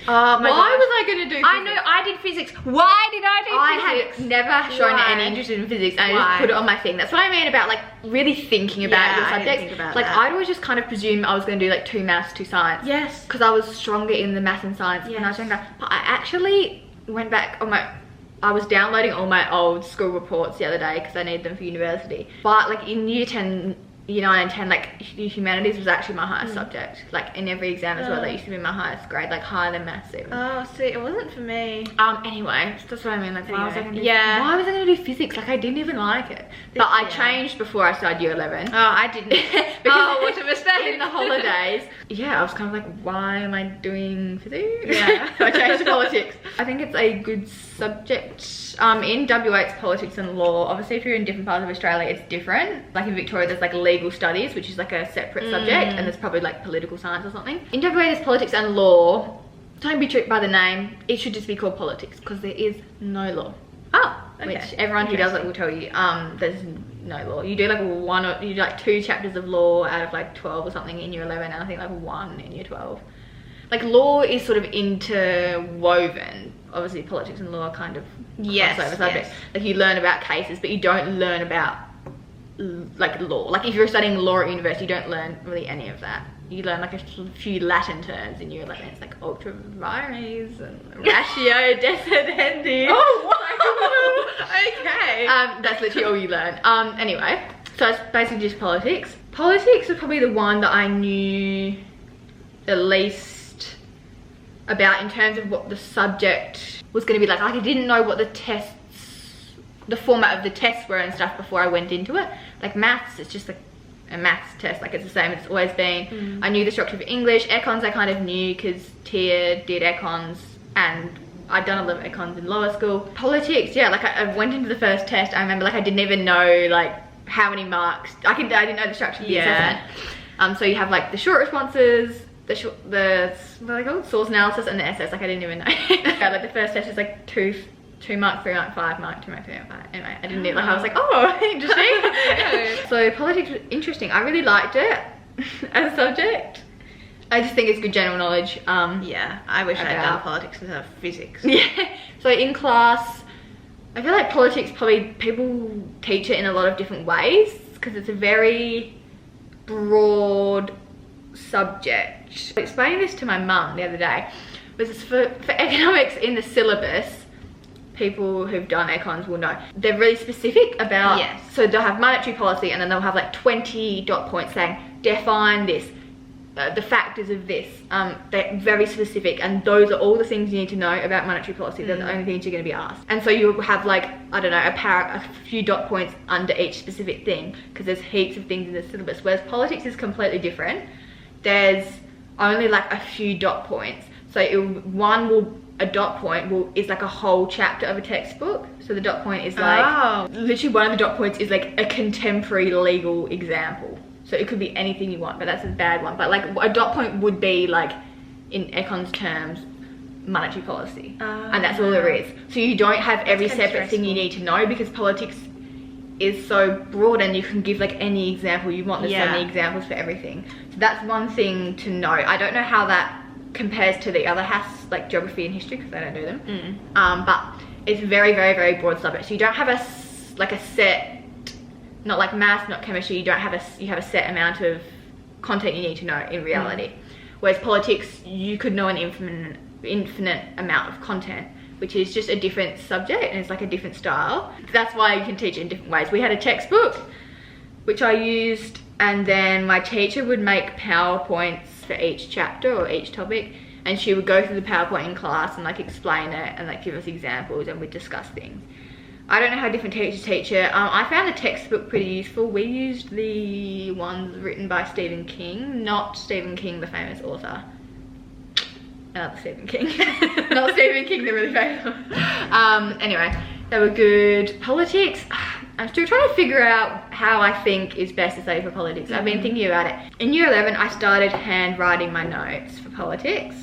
my gosh. Why was I going to do physics? I know, I did physics. Why did I do physics? I had never shown any interest in physics, and I just put it on my thing. That's what I mean about like really thinking about your subjects. I didn't think about like that. I'd always just kind of presume I was going to do like 2 maths, 2 science. Yes. Because I was stronger in the math and science when I was younger. But I actually went back on I was downloading all my old school reports the other day because I need them for university. But like in year 10, year 9 and 10, like humanities was actually my highest subject. Like in every exam as well, that used to be my highest grade, like higher than maths even. Oh, see, it wasn't for me. Anyway, that's what I mean. Like, why was I going to do? Why was I going to do physics? Like, I didn't even like it. But I changed before I started year 11. Oh, I didn't. Oh, what a mistake! In the holidays, yeah, I was kind of like, why am I doing physics? Yeah. So I changed to politics. I think it's a good subject. In WA, it's politics and law. Obviously, if you're in different parts of Australia, it's different. Like in Victoria, there's like legal studies, which is like a separate subject, and there's probably like political science or something. In WA, there's politics and law. Don't be tricked by the name. It should just be called politics because there is no law. Oh, okay. Which everyone who does it will tell you. There's no law. You do like you do like 2 chapters of law out of like 12 or something in year 11, and I think like 1 in year 12. Like law is sort of interwoven. Obviously, politics and law are kind of crossover subjects. Like you learn about cases, but you don't learn about like law. Like if you're studying law at university, you don't learn really any of that. You learn like a few Latin terms in year 11. It's like ultra vires and ratio decidendi. Oh, wow. Okay. That's literally all you learn. Anyway, so it's basically just politics. Politics was probably the one that I knew the least about in terms of what the subject was going to be like. Like I didn't know what the format of the tests were and stuff before I went into it. Like maths, it's just like a maths test, like it's the same as it's always been. I knew the structure of English. Econs I kind of knew because Tia did econs and I'd done a lot of econs in lower school. Politics, yeah, like I went into the first test. I remember like I didn't even know like how many marks. I didn't know the structure of the assessment. So you have like the short responses, what are they called? Source analysis, and the essays. Like I didn't even know. Like the first test is like 2 mark, 3 mark, 5 mark, 2 mark, 3 mark, 5. Anyway, I didn't like I was like, oh, interesting. So politics was interesting. I really liked it as a subject. I just think it's good general knowledge. Yeah, I wish I had done politics instead of physics. Yeah. So in class, I feel like politics probably people teach it in a lot of different ways because it's a very broad subject. Explaining this to my mum the other day was for economics in the syllabus. People who've done econs will know they're really specific about so they'll have monetary policy and then they'll have like 20 dot points saying define this, the factors of this. They're very specific, and those are all the things you need to know about monetary policy. They're the only things you're going to be asked, and so you'll have like, I don't know, a few dot points under each specific thing because there's heaps of things in the syllabus, whereas politics is completely different. There's only like a few dot points, So a dot point is like a whole chapter of a textbook. So the dot point is like, literally one of the dot points is like a contemporary legal example. So it could be anything you want, but that's a bad one. But like a dot point would be like, in econs terms, monetary policy. And that's all there is. So you don't have every separate thing you need to know, because politics is so broad and you can give like any example you want. There's so many examples for everything. So that's one thing to know. I don't know how that compares to the other HAS, like geography and history, because I don't do them. But it's very, very, very broad subject. So you don't have a set, not like maths, not chemistry. You have a set amount of content you need to know in reality. Whereas politics, you could know an infinite amount of content, which is just a different subject and it's like a different style. That's why you can teach it in different ways. We had a textbook which I used, and then my teacher would make PowerPoints for each chapter or each topic, and she would go through the PowerPoint in class and like explain it and like give us examples, and we'd discuss things. I don't know how different teachers teach it. I found the textbook pretty useful. We used the ones written by Stephen King, not Stephen King, the famous author. Another Stephen King. Not Stephen King, the really famous one. Anyway, they were good. Politics, I'm still trying to figure out how I think is best to study for politics. I've been thinking about it. In year 11, I started handwriting my notes for politics.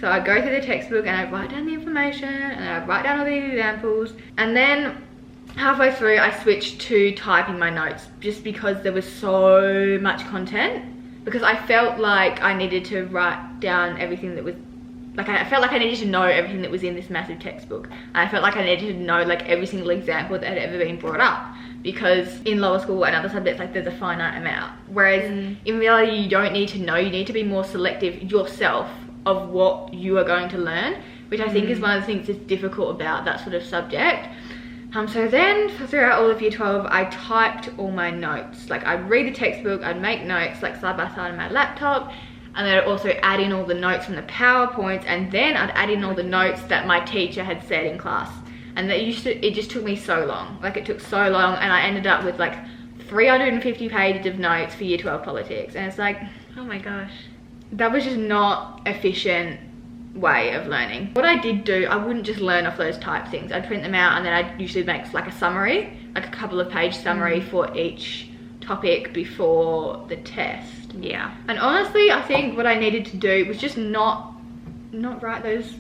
So I'd go through the textbook and I'd write down the information and I'd write down all the examples. And then halfway through, I switched to typing my notes, just because there was so much content. Because I felt like I needed to write down everything that was, like I felt like I needed to know everything that was in this massive textbook. And I felt like I needed to know like every single example that had ever been brought up. Because in lower school and other subjects, like there's a finite amount. Whereas in reality, you don't need to know, you need to be more selective yourself of what you are going to learn, which I think is one of the things that's difficult about that sort of subject. So then throughout all of year 12, I typed all my notes. Like I'd read the textbook, I'd make notes like side by side on my laptop, and then I'd also add in all the notes from the PowerPoints, and then I'd add in all the notes that my teacher had said in class. And it just took me so long. Like it took so long, and I ended up with like 350 pages of notes for year 12 politics. And it's like, oh my gosh, that was just not efficient way of learning. What I did do, I wouldn't just learn off those type things. I'd print them out, and then I'd usually make like a summary, like a couple of page summary for each topic before the test. Yeah. And honestly, I think what I needed to do was just not write those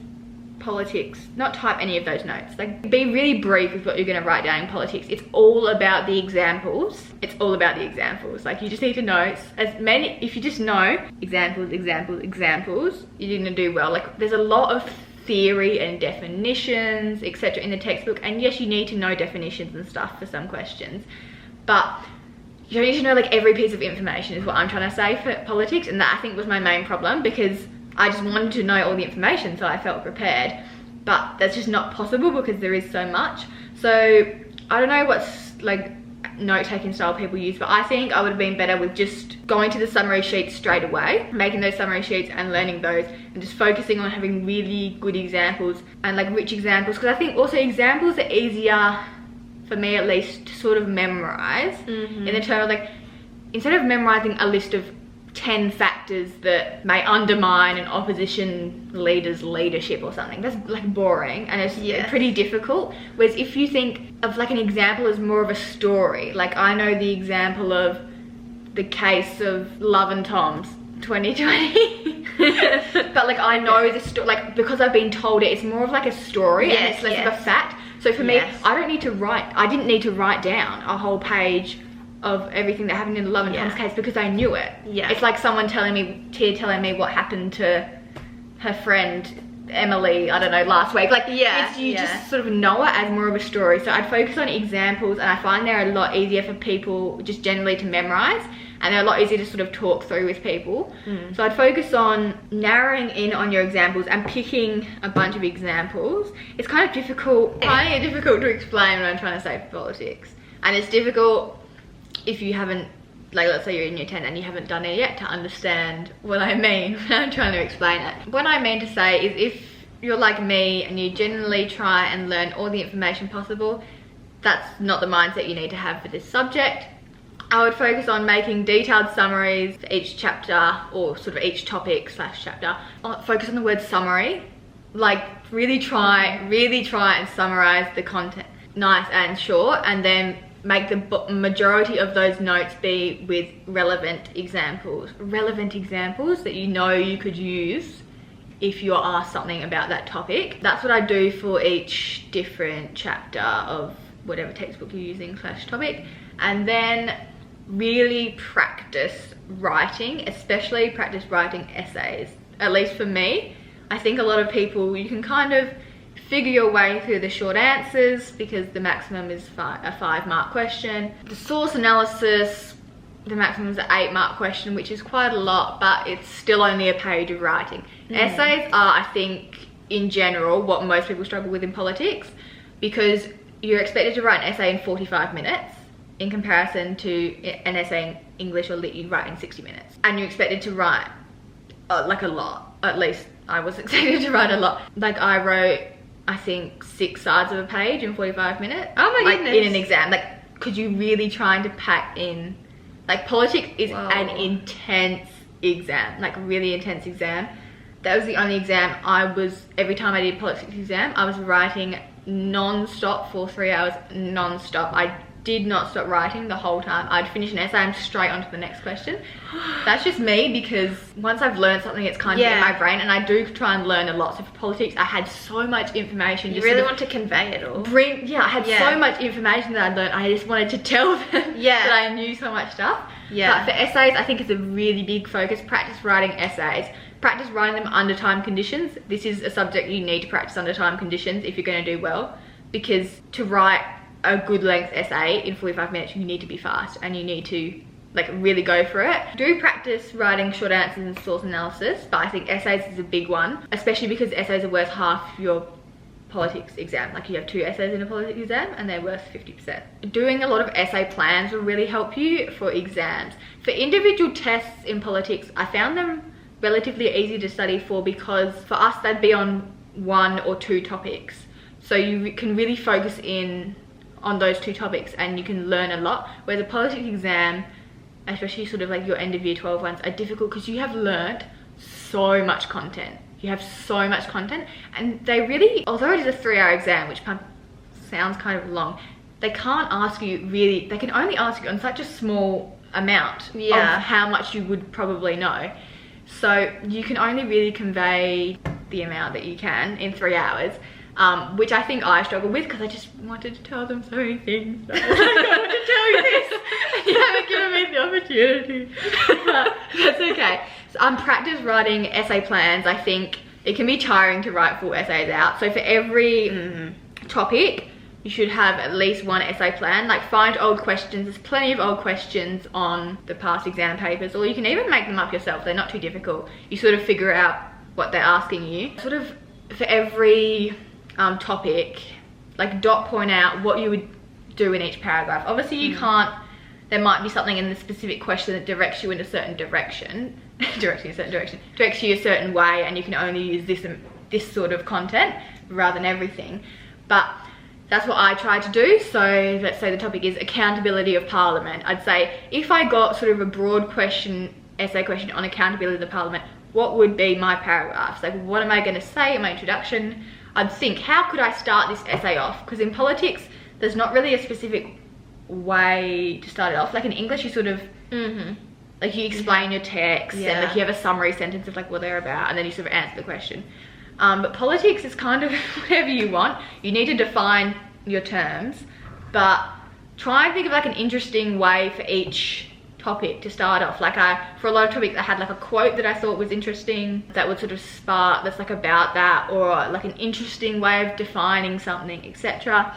politics, not type any of those notes. Like be really brief with what you're going to write down in politics. It's all about the examples. It's all about the examples. Like you just need to know as many, if you just know examples, you're going to do well. Like there's a lot of theory and definitions, etc. in the textbook, and yes, you need to know definitions and stuff for some questions, but you don't need to know like every piece of information is what I'm trying to say for politics. And that I think was my main problem, because I just wanted to know all the information so I felt prepared, but that's just not possible because there is so much. So I don't know what's like note-taking style people use, but I think I would have been better with just going to the summary sheets straight away, making those summary sheets and learning those, and just focusing on having really good examples and like rich examples, because I think also examples are easier, for me at least, to sort of memorize, in the term of like, instead of memorizing a list of 10 factors that may undermine an opposition leader's leadership or something, that's like boring and it's pretty difficult. Whereas if you think of like an example as more of a story, like I know the example of the case of Love and Tom's 2020 but like I know the story, like because I've been told it, it's more of like a story and it's less of a fact. So for me, I didn't need to write down a whole page of everything that happened in the Love and Tom's case, because I knew it. It's like someone telling me what happened to her friend Emily, I don't know, last week. Like you just sort of know it as more of a story. So I'd focus on examples, and I find they're a lot easier for people just generally to memorize, and they're a lot easier to sort of talk through with people. So I'd focus on narrowing in on your examples and picking a bunch of examples. It's kind of difficult, to explain what I'm trying to say for politics, and it's difficult if you haven't, like let's say you're in year 10 and you haven't done it yet, to understand what I mean when I'm trying to explain it. What I mean to say is, if you're like me and you generally try and learn all the information possible, that's not the mindset you need to have for this subject. I would focus on making detailed summaries for each chapter, or sort of each topic / chapter. Focus on the word summary. Like really try and summarize the content nice and short, and then make the majority of those notes be with relevant examples that you know you could use if you're asked something about that topic. That's what I do for each different chapter of whatever textbook you're using / topic. And then really practice writing, especially practice writing essays. At least for me, I think a lot of people, you can kind of figure your way through the short answers because the maximum is a 5-mark question. The source analysis, the maximum is an 8-mark question, which is quite a lot, but it's still only a page of writing. Essays are, I think, in general, what most people struggle with in politics, because you're expected to write an essay in 45 minutes in comparison to an essay in English or Lit you'd write in 60 minutes. And you're expected to write like a lot. At least I was expected to write a lot. Like I wrote, I think 6 sides of a page in 45 minutes. Oh my goodness. In an exam. Like, could you really trying to pack in, like politics is an intense exam, like really intense exam. That was the only exam every time I did politics exam, I was writing non-stop for 3 hours, non-stop. I did not stop writing the whole time. I'd finish an essay and straight on to the next question. That's just me, because once I've learned something, it's kind of in my brain, and I do try and learn a lot. So for politics, I had so much information. You really want to convey it all. I had so much information that I'd learned. I just wanted to tell them that I knew so much stuff. But for essays, I think it's a really big focus. Practice writing essays. Practice writing them under time conditions. This is a subject you need to practice under time conditions if you're going to do well, because to write a good length essay in 45 minutes, you need to be fast and you need to like really go for it. Do practice writing short answers and source analysis, but I think essays is a big one, especially because essays are worth half your politics exam. Like you have 2 essays in a politics exam and they're worth 50%. Doing a lot of essay plans will really help you for exams. For individual tests in politics, I found them relatively easy to study for, because for us they'd be on 1 or 2 topics. So you can really focus in on those 2 topics and you can learn a lot. Whereas a politics exam, especially sort of like your end of year 12 ones, are difficult because you have learnt so much content. You have so much content, and they really, although it is a 3-hour exam, which sounds kind of long, they can't ask you really, they can only ask you on such a small amount of how much you would probably know. So you can only really convey the amount that you can in 3 hours. Which I think I struggle with, because I just wanted to tell them so many things. I want to tell you this, and you haven't given me the opportunity. But that's okay. So practice writing essay plans. I think it can be tiring to write full essays out. So for every topic, you should have at least 1 essay plan. Like find old questions. There's plenty of old questions on the past exam papers, or you can even make them up yourself. They're not too difficult. You sort of figure out what they're asking you. Sort of for every topic, like dot point out what you would do in each paragraph. Obviously you can't, there might be something in the specific question that directs you in a certain direction, directs you a certain way, and you can only use this sort of content rather than everything. But that's what I try to do. So let's say the topic is accountability of Parliament. I'd say if I got sort of a broad essay question on accountability of the Parliament, what would be my paragraphs? Like what am I going to say in my introduction? I'd think, how could I start this essay off? Because in politics, there's not really a specific way to start it off. Like in English, you sort of, like you explain your text, and like you have a summary sentence of like what they're about, and then you sort of answer the question. But politics is kind of whatever you want. You need to define your terms, but try and think of like an interesting way for each topic to start off. Like for a lot of topics I had like a quote that I thought was interesting that would sort of spark, that's like about that, or like an interesting way of defining something, etc.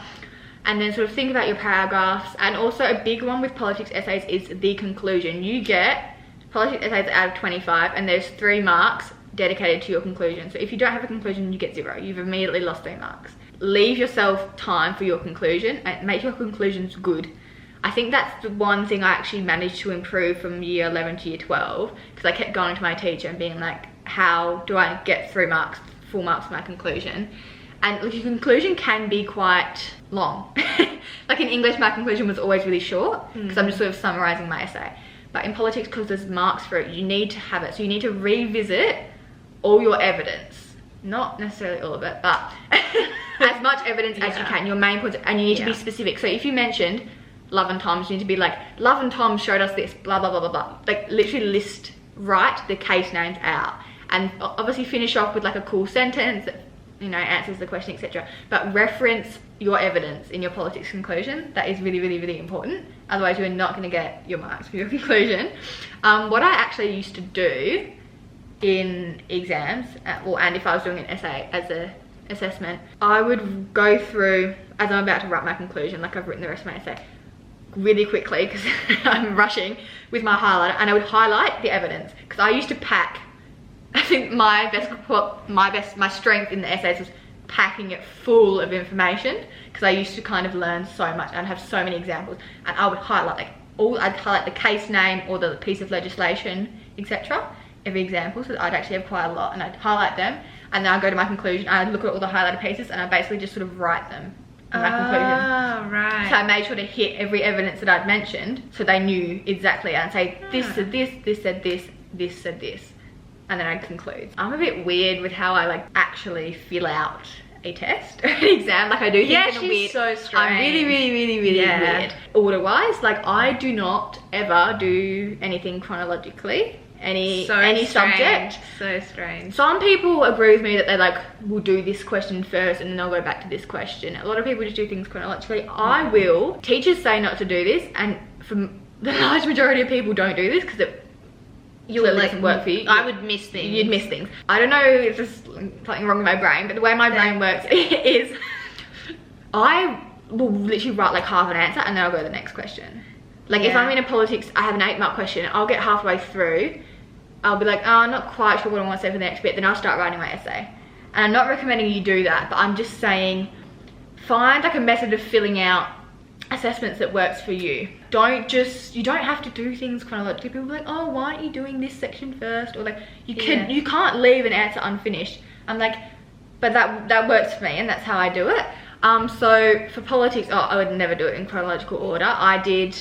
And then sort of think about your paragraphs. And also a big one with politics essays is the conclusion. You get politics essays out of 25 and there's 3 marks dedicated to your conclusion. So if you don't have a conclusion, you get 0. You've immediately lost 3 marks. Leave yourself time for your conclusion and make your conclusions good. I think that's the one thing I actually managed to improve from year 11 to year 12, because I kept going to my teacher and being like, how do I get 3 marks, full marks for my conclusion? And look, your conclusion can be quite long. Like in English, my conclusion was always really short because I'm just sort of summarizing my essay. But in politics, because there's marks for it, you need to have it. So you need to revisit all your evidence. Not necessarily all of it, but as much evidence as you can, your main points, and you need to be specific. So if you mentioned Love and Tom's, you need to be like, Love and Tom showed us this, blah, blah, blah, blah, blah. Like literally write the case names out. And obviously finish off with like a cool sentence that, you know, answers the question, etc. But reference your evidence in your politics conclusion. That is really, really, really important. Otherwise, you're not going to get your marks for your conclusion. What I actually used to do in exams, and if I was doing an essay as a assessment, I would go through, as I'm about to write my conclusion, like I've written the rest of my essay, really quickly because I'm rushing with my highlighter, and I would highlight the evidence because I used to pack. I think my strength in the essays was packing it full of information because I used to kind of learn so much and have so many examples, and I would highlight like I'd highlight the case name or the piece of legislation, etc. every example, so that I'd actually have quite a lot, and I'd highlight them, and then I'd go to my conclusion, I'd look at all the highlighted pieces, and I basically just sort of write them in my conclusion. Right. So I made sure to hit every evidence that I'd mentioned, so they knew exactly. I'd say this said this, this said this, this said this, and then I'd conclude. I'm a bit weird with how I like actually fill out a test or an exam. Like I do things in a weird. So strange. I'm really weird. Order-wise, like I do not ever do anything chronologically. Any subject. So strange. Some people agree with me that they like will do this question first and then they'll go back to this question. A lot of people just do things chronologically. I will. Teachers say not to do this, and from the large majority of people don't do this because it doesn't work for you. I would miss things. You'd miss things. I don't know if there's something wrong with my brain, but the way my brain works is I will literally write like half an answer and then I'll go to the next question. Like if I'm in a politics, I have an 8-mark question, I'll get halfway through, I'll be like, oh, I'm not quite sure what I want to say for the next bit, then I'll start writing my essay. And I'm not recommending you do that, but I'm just saying, find like a method of filling out assessments that works for you. You don't have to do things chronologically. People are like, oh, why aren't you doing this section first? Or like, you can't leave an answer unfinished. I'm like, but that works for me, and that's how I do it. So for politics, I would never do it in chronological order. I did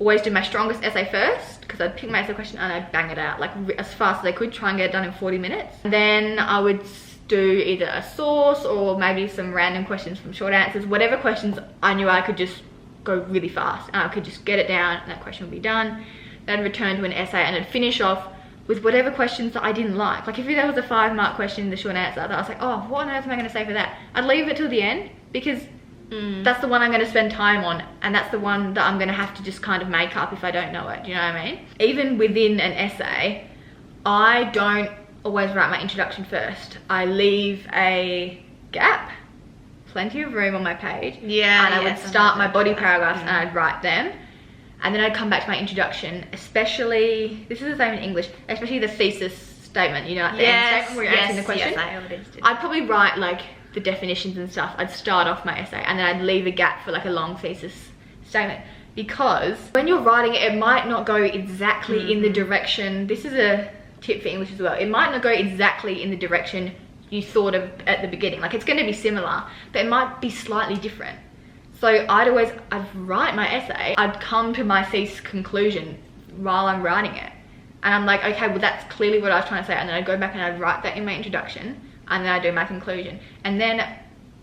always do my strongest essay first, because I'd pick my essay question and I'd bang it out like as fast as I could, try and get it done in 40 minutes. And then I would do either a source or maybe some random questions from short answers, whatever questions I knew I could just go really fast and I could just get it down and that question would be done. Then I'd return to an essay and I'd finish off with whatever questions that I didn't like. Like if there was a 5-mark question in the short answer that I was like, oh, what on earth am I going to say for that? I'd leave it till the end because that's the one I'm going to spend time on, and that's the one that I'm going to have to just kind of make up if I don't know it. Do you know what I mean? Even within an essay, I don't always write my introduction first. I leave a gap, plenty of room on my page, and I would start my body paragraphs and I'd write them, and then I'd come back to my introduction, especially, this is the same in English, especially the thesis statement, you know, like the end statement where you're answering the question. I'd probably write like the definitions and stuff. I'd start off my essay and then I'd leave a gap for like a long thesis statement, because when you're writing it, it might not go exactly in the direction, this is a tip for English as well, it might not go exactly in the direction you thought of at the beginning. Like it's going to be similar, but it might be slightly different. So I'd write my essay, I'd come to my thesis conclusion while I'm writing it, and I'm like, okay, well that's clearly what I was trying to say, and then I'd go back and I'd write that in my introduction, and then I do my conclusion, and then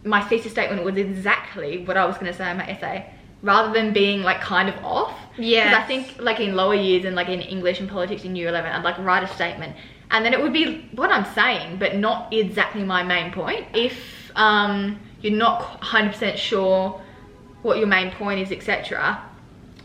my thesis statement was exactly what I was going to say in my essay, rather than being like kind of off. Because I think like in lower years and like in English and politics in year 11, I'd like write a statement and then it would be what I'm saying but not exactly my main point. If you're not 100% sure what your main point is, etc.,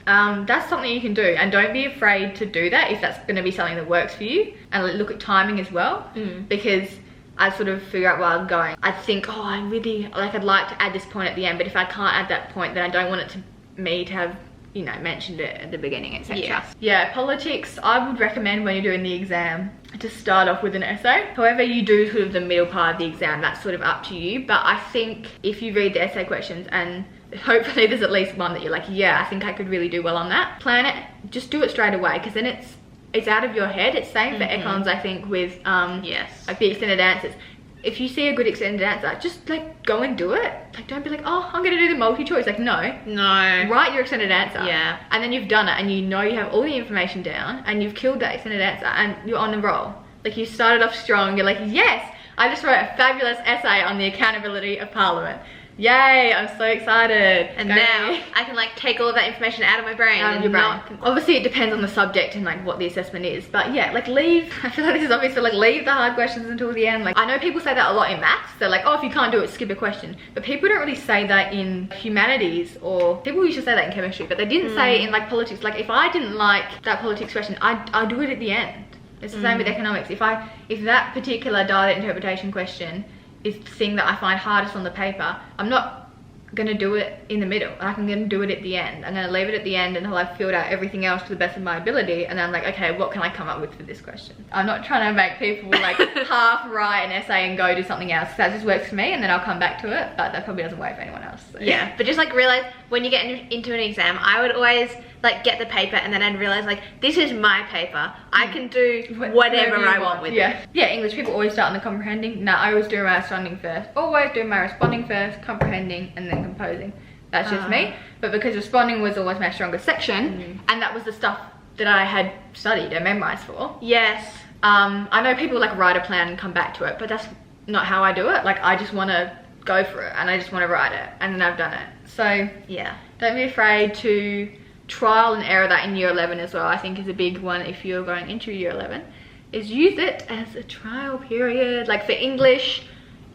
that's something you can do, and don't be afraid to do that if that's going to be something that works for you. And look at timing as well, because I sort of figure out where I'm going. I think, oh, I'd like to add this point at the end, but if I can't add that point, then I don't want me to have, you know, mentioned it at the beginning, etc. Yeah, politics, I would recommend when you're doing the exam to start off with an essay. However you do sort of the middle part of the exam, that's sort of up to you. But I think if you read the essay questions and hopefully there's at least one that you're like, yeah, I think I could really do well on that, plan it, just do it straight away, because then it's out of your head. It's same for econs, I think, with like the extended answers. if you see a good extended answer, just like go and do it. Like don't be like, oh, I'm gonna do the multi-choice. Like no, write your extended answer, and then you've done it and you know you have all the information down and you've killed that extended answer and you're on the roll. Like you started off strong, you're like, yes, I just wrote a fabulous essay on the accountability of Parliament. Yay, I'm so excited. And now I can like take all of that information out of my brain. Obviously it depends on the subject and like what the assessment is, but yeah, like leave, I feel like this is obvious, but like leave the hard questions until the end. Like I know people say that a lot in maths. They're like, oh, if you can't do it, skip a question. But people don't really say that in humanities, or people used to say that in chemistry, but they didn't say it in like politics. Like if I didn't like that politics question, I'd do it at the end. It's the same with economics. If that particular data interpretation question is the thing that I find hardest on the paper, I'm not gonna do it in the middle. Like I'm gonna do it at the end. I'm gonna leave it at the end until I've filled out everything else to the best of my ability, and then I'm like, okay, what can I come up with for this question? I'm not trying to make people like half write an essay and go do something else. That just works for me, and then I'll come back to it, but that probably doesn't work for anyone else. So. Yeah, but just like realize when you get into an exam, I would always like get the paper and then I'd realize like, this is my paper. I can do whatever I want with it. Yeah, English, people always start on the comprehending. No, I always do my responding first. Always do my responding first, comprehending, and then composing. That's just me. But because responding was always my strongest section, and that was the stuff that I had studied and memorized for. Yes. I know people like write a plan and come back to it, but that's not how I do it. Like I just want to go for it and I just want to write it, and then I've done it. So yeah, don't be afraid to trial and error that in year 11 as well. I think is a big one if you're going into year 11, is use it as a trial period. Like for English,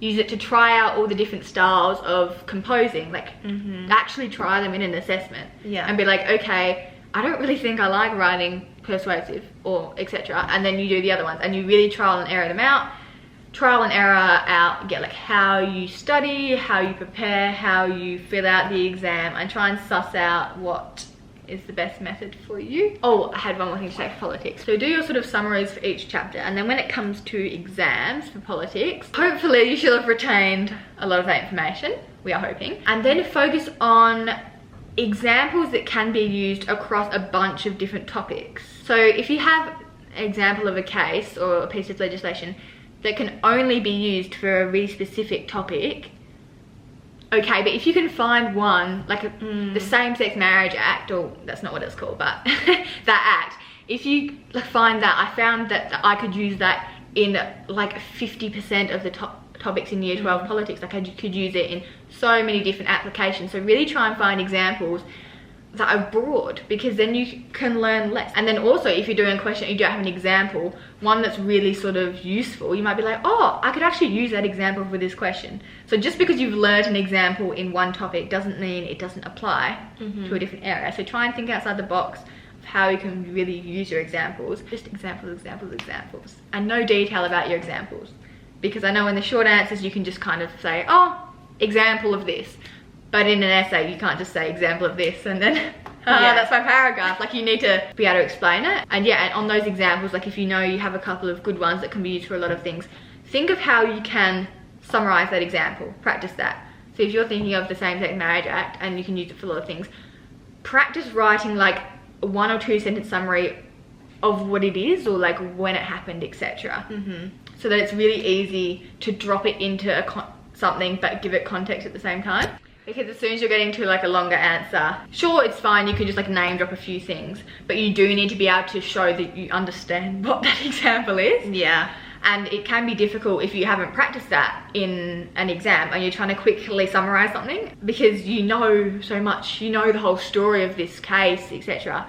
use it to try out all the different styles of composing. Like actually try them in an assessment, and be like, okay, I don't really think I like writing persuasive or etc. And then you do the other ones and you really trial and error them out. Trial and error out, get like how you study, how you prepare, how you fill out the exam, and try and suss out what is the best method for you. Oh, I had one more thing to say for politics. So do your sort of summaries for each chapter, and then when it comes to exams for politics, hopefully you should have retained a lot of that information. We are hoping. And then focus on examples that can be used across a bunch of different topics. So if you have an example of a case or a piece of legislation that can only be used for a really specific topic, okay, but if you can find one, like the Same-Sex Marriage Act, or that's not what it's called, but that act, if you find that, I found that I could use that in like 50% of the topics in year 12 politics. Like I could use it in so many different applications. So really try and find examples that are broad, because then you can learn less. And then also if you're doing a question and you don't have an example, one that's really sort of useful, you might be like, oh, I could actually use that example for this question. So just because you've learned an example in one topic doesn't mean it doesn't apply to a different area. So try and think outside the box of how you can really use your examples. Just examples, and no detail about your examples, because I know in the short answers you can just kind of say, oh, example of this. But in an essay, you can't just say example of this and then, that's my paragraph. Like you need to be able to explain it. And yeah, and on those examples, like if you know you have a couple of good ones that can be used for a lot of things, think of how you can summarize that example, practice that. So if you're thinking of the Same-Sex Marriage Act and you can use it for a lot of things, practice writing like a 1 or 2 sentence summary of what it is, or like when it happened, etc. So that it's really easy to drop it into something but give it context at the same time. Because as soon as you're getting to like a longer answer, sure, it's fine, you can just like name drop a few things, but you do need to be able to show that you understand what that example is. Yeah. And it can be difficult if you haven't practiced that in an exam and you're trying to quickly summarize something, because you know so much, you know the whole story of this case, etc.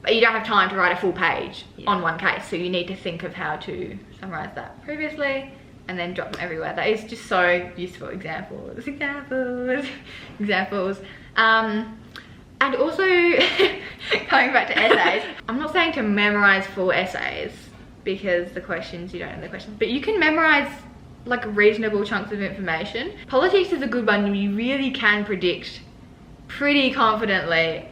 But you don't have time to write a full page on one case, so you need to think of how to summarize that previously and then drop them everywhere. That is just so useful. Examples. And also, coming back to essays, I'm not saying to memorize full essays, because the questions, you don't know the questions, but you can memorize like reasonable chunks of information. Politics is a good one. You really can predict pretty confidently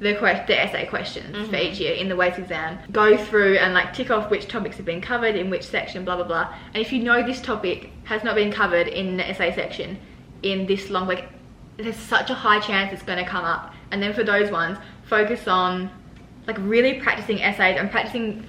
the essay questions for each year in the weights exam. Go through and like tick off which topics have been covered in which section, blah blah blah. And if you know this topic has not been covered in the essay section in this long, like there's such a high chance it's going to come up. And then for those ones, focus on like really practicing essays and practicing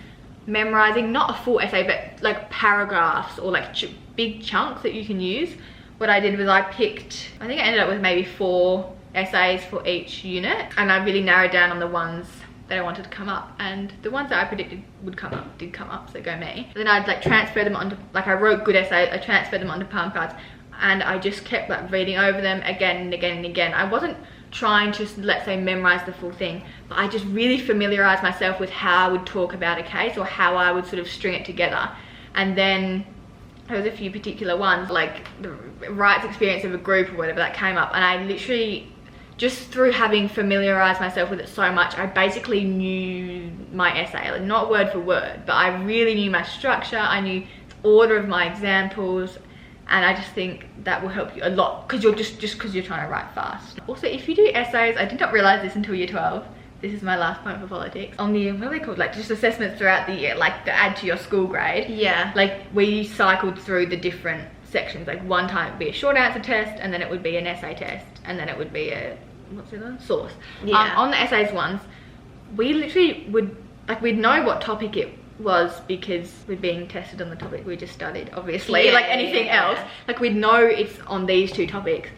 memorizing not a full essay but like paragraphs or like big chunks that you can use. What I did was I think I ended up with maybe 4 essays for each unit, and I really narrowed down on the ones that I wanted to come up, and the ones that I predicted would come up did come up, so go me. And then I'd like transfer them onto, like I wrote good essays, I transferred them onto palm cards, and I just kept like reading over them again and again and again. I wasn't trying to, let's say, memorize the full thing, but I just really familiarized myself with how I would talk about a case, or how I would sort of string it together. And then there was a few particular ones, like the rights experience of a group or whatever, that came up, and I literally, just through having familiarized myself with it so much, I basically knew my essay, like not word for word, but I really knew my structure, I knew the order of my examples, and I just think that will help you a lot, because you're just because you're trying to write fast. Also, if you do essays, I did not realize this until year 12, this is my last point for politics, on the, what are they called, like just assessments throughout the year, like to add to your school grade. Yeah. Like we cycled through the different sections, like one time it'd be a short answer test, and then it would be an essay test, and then it would be a, what's the other one? Source. Yeah. On the essays ones, we literally would, like we'd know what topic it was because we're being tested on the topic we just studied, obviously. Yeah, like anything else, like we'd know it's on these 2 topics.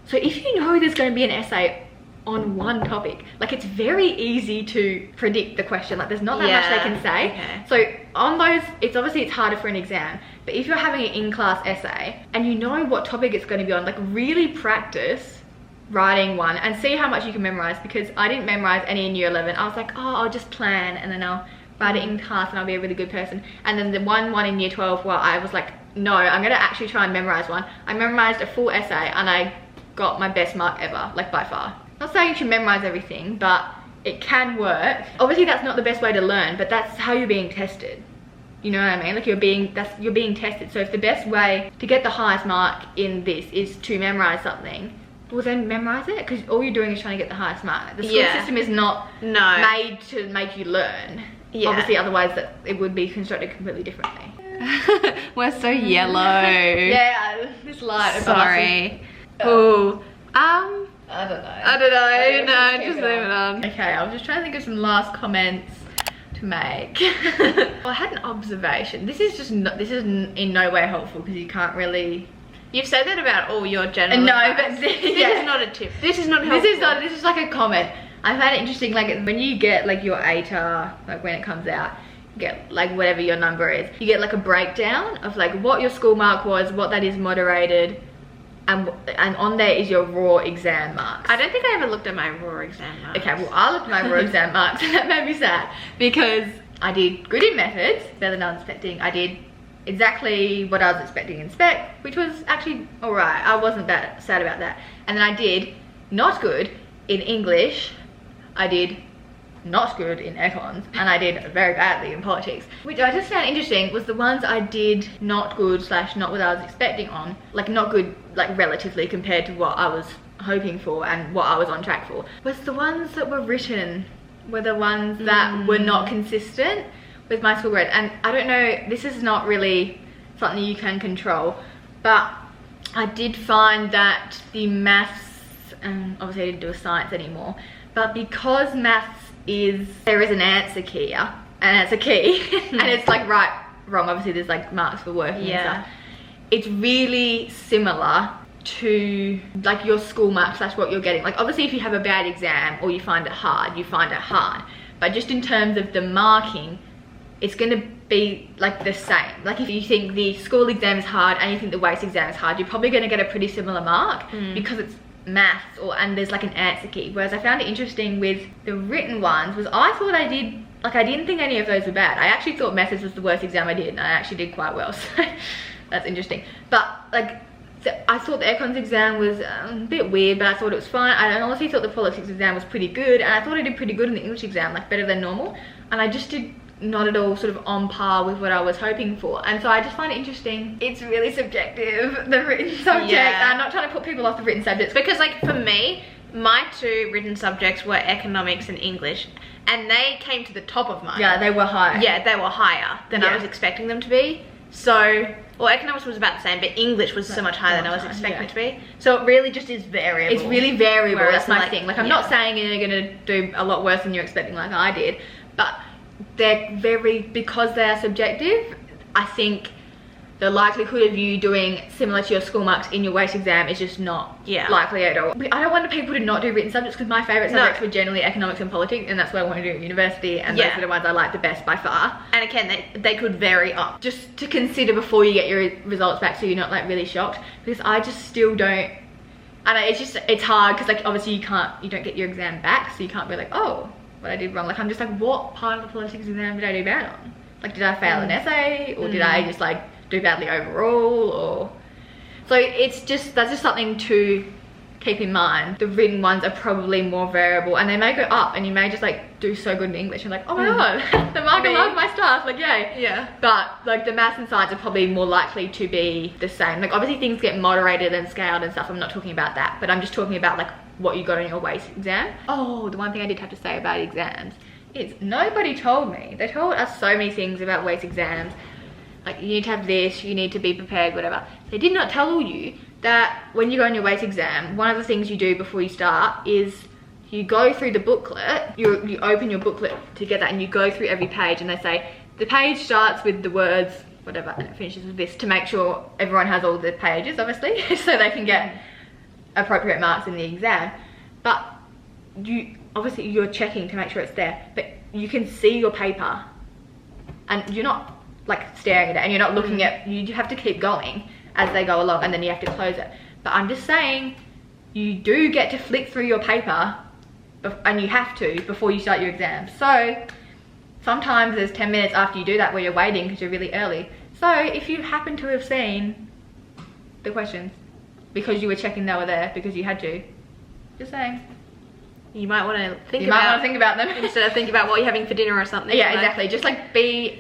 So if you know there's going to be an essay on one topic, like it's very easy to predict the question, like there's not that much they can say. Okay. So on those, it's obviously it's harder for an exam, but if you're having an in-class essay and you know what topic it's going to be on, like really practice writing one and see how much you can memorize, because I didn't memorize any in year 11. I was like, oh, I'll just plan and then I'll write it in class and I'll be a really good person. And then the one in year 12, well, I was like, no, I'm gonna actually try and memorize one. I memorized a full essay and I got my best mark ever, like by far. Not saying you should memorize everything, but it can work. Obviously that's not the best way to learn, but that's how you're being tested. You know what I mean? Like you're being tested. So if the best way to get the highest mark in this is to memorize something, well then memorize it, because all you're doing is trying to get the highest mark. The school system is not made to make you learn. Obviously, otherwise that it would be constructed completely differently. We're so yellow. Yeah, this light. Sorry. Oh, I don't know. No, just leave it on. Okay, I was just trying to think of some last comments to make. Well, I had an observation. This is in no way helpful, because you can't really. You've said that about all your general advice. But this is not a tip. This is not helpful. This is like a comment. I find it interesting, like when you get like your ATAR, like when it comes out, you get like whatever your number is, you get like a breakdown of like what your school mark was, what that is moderated, and on there is your raw exam marks. I don't think I ever looked at my raw exam marks. Okay, well I looked at my raw exam marks, and that made me sad, because I did good in methods, better than I was expecting. I did exactly what I was expecting in Spec, which was actually alright. I wasn't that sad about that. And then I did not good in English, I did not good in econs, and I did very badly in politics. Which I just found interesting was the ones I did not good / not what I was expecting on, like not good like relatively compared to what I was hoping for and what I was on track for, was the ones that were written were the ones that were not consistent with my school grade. And I don't know, this is not really something you can control, but I did find that the maths, and obviously I didn't do a science anymore, but because maths there is an answer key, and it's like right, wrong, obviously there's like marks for working and stuff. It's really similar to like your school marks / what you're getting. Like obviously if you have a bad exam or you find it hard, but just in terms of the marking, it's going to be like the same. Like if you think the school exam is hard and you think the WACE exam is hard, you're probably going to get a pretty similar mark because it's maths, and there's like an answer key. Whereas I found it interesting with the written ones was I thought I didn't think any of those were bad. I actually thought methods was the worst exam I did, and I actually did quite well, so that's interesting. But like I thought the econs exam was a bit weird, but I thought it was fine. I honestly thought the politics exam was pretty good, and I thought I did pretty good in the English exam, like better than normal, and I just did not at all sort of on par with what I was hoping for. And so I just find it interesting. It's really subjective, the written subjects. Yeah. I'm not trying to put people off the written subjects, because like for me, my 2 written subjects were economics and English, and they came to the top of mine. Yeah, they were higher. Yeah, they were higher than I was expecting them to be. So, well, economics was about the same, but English was so much higher than I was expecting it to be. So it really just is variable. It's really variable. Whereas that's my thing. Like I'm not saying you're gonna do a lot worse than you're expecting, like I did, but they're because they are subjective, I think the likelihood of you doing similar to your school marks in your WACE exam is just not likely at all. I don't want people to not do written subjects because my favourite subjects were generally economics and politics, and that's what I want to do at university, and those are the ones I like the best by far. And again, they could vary up. Just to consider before you get your results back so you're not like really shocked, because I just still don't, and it's hard because like obviously you don't get your exam back, so you can't be like, oh, what I did wrong. Like I'm just like, what part of the politics exam did I do bad on? Like did I fail an essay, or did I just like do badly overall? Or so that's just something to keep in mind. The written ones are probably more variable, and they may go up, and you may just like do so good in English and like, oh my god, the marker loves my stuff, like yay. Yeah. But like the maths and science are probably more likely to be the same. Like obviously things get moderated and scaled and stuff, I'm not talking about that, but I'm just talking about like what you got in your WACE exam. Oh, the one thing I did have to say about exams is nobody told me. They told us so many things about WACE exams, like you need to have this, you need to be prepared, whatever. They did not tell you that when you go on your WACE exam, one of the things you do before you start is you go through the booklet, you open your booklet together and you go through every page, and they say the page starts with the words whatever and it finishes with this, to make sure everyone has all the pages obviously so they can get appropriate marks in the exam. But obviously you're checking to make sure it's there, but you can see your paper and you're not like staring at it, and you're not looking at, you have to keep going as they go along, and then you have to close it. But I'm just saying, you do get to flick through your paper, and you have to before you start your exam. So sometimes there's 10 minutes after you do that where you're waiting because you're really early. So if you happen to have seen the questions because you were checking they were there because you had to, just saying, you might want to think about them instead of think about what you're having for dinner or something. Yeah, exactly. Just like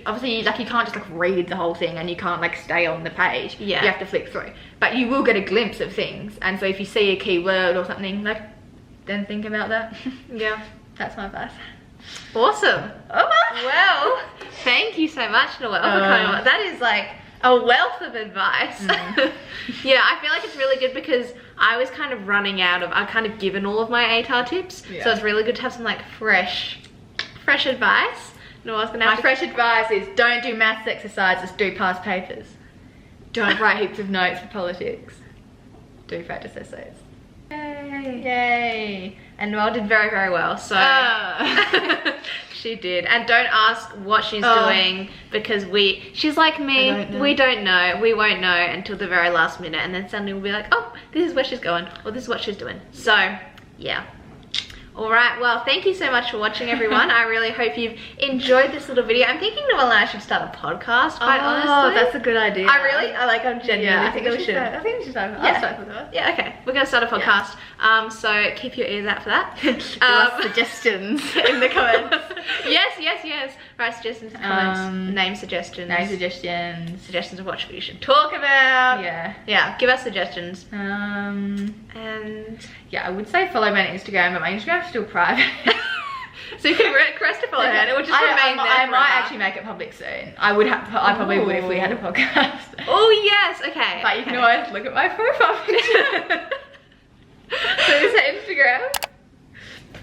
obviously like you can't just like read the whole thing, and you can't like stay on the page. Yeah, you have to flick through, but you will get a glimpse of things. And so if you see a key word or something, like then think about that. Yeah, that's my advice. Awesome. Oh well, thank you so much, Noelle, for coming on. That is like a wealth of advice. Yeah, I feel like it's really good because I was kind of running out of, I've kind of given all of my ATAR tips, so it's really good to have some like fresh advice. Noelle's gonna have my fresh advice is don't do maths exercises, do past papers. Don't write heaps of notes for politics. Do practice essays. Yay. Yay. And Noelle did very, very well, so she did. And don't ask what she's doing, because she's like me, we don't know. We won't know until the very last minute, and then suddenly we'll be like, oh, this is where she's going, or this is what she's doing. So yeah. All right, well, thank you so much for watching, everyone. I really hope you've enjoyed this little video. I'm thinking Noelle and I should start a podcast, quite honestly. Oh, that's a good idea. I'm genuinely think we should. I think we should start. I'll start with that. Yeah, okay. We're going to start a podcast. So keep your ears out for that. Give us suggestions in the comments. Yes. Write suggestions in the comments. Name suggestions. Suggestions of what we should talk about. Yeah, give us suggestions. And yeah, I would say follow me on Instagram, but my Instagram's still private. So you can request to follow her, and it will just remain there. I might actually make it public soon. I probably would if we had a podcast. Oh yes, okay. But you can always look at my profile picture. So this is Instagram.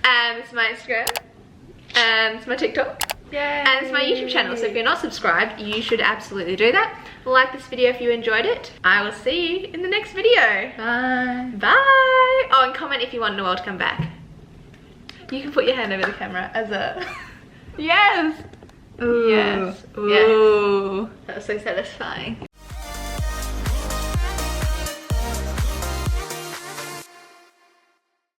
And it's my Instagram. And it's my TikTok. Yay. And it's my YouTube channel. So if you're not subscribed, you should absolutely do that. Like this video if you enjoyed it. I will see you in the next video. Bye. Bye. Oh, and comment if you want Noelle to come back. You can put your hand over the camera as a... Yes. Ooh. Yes. Ooh. That was so satisfying.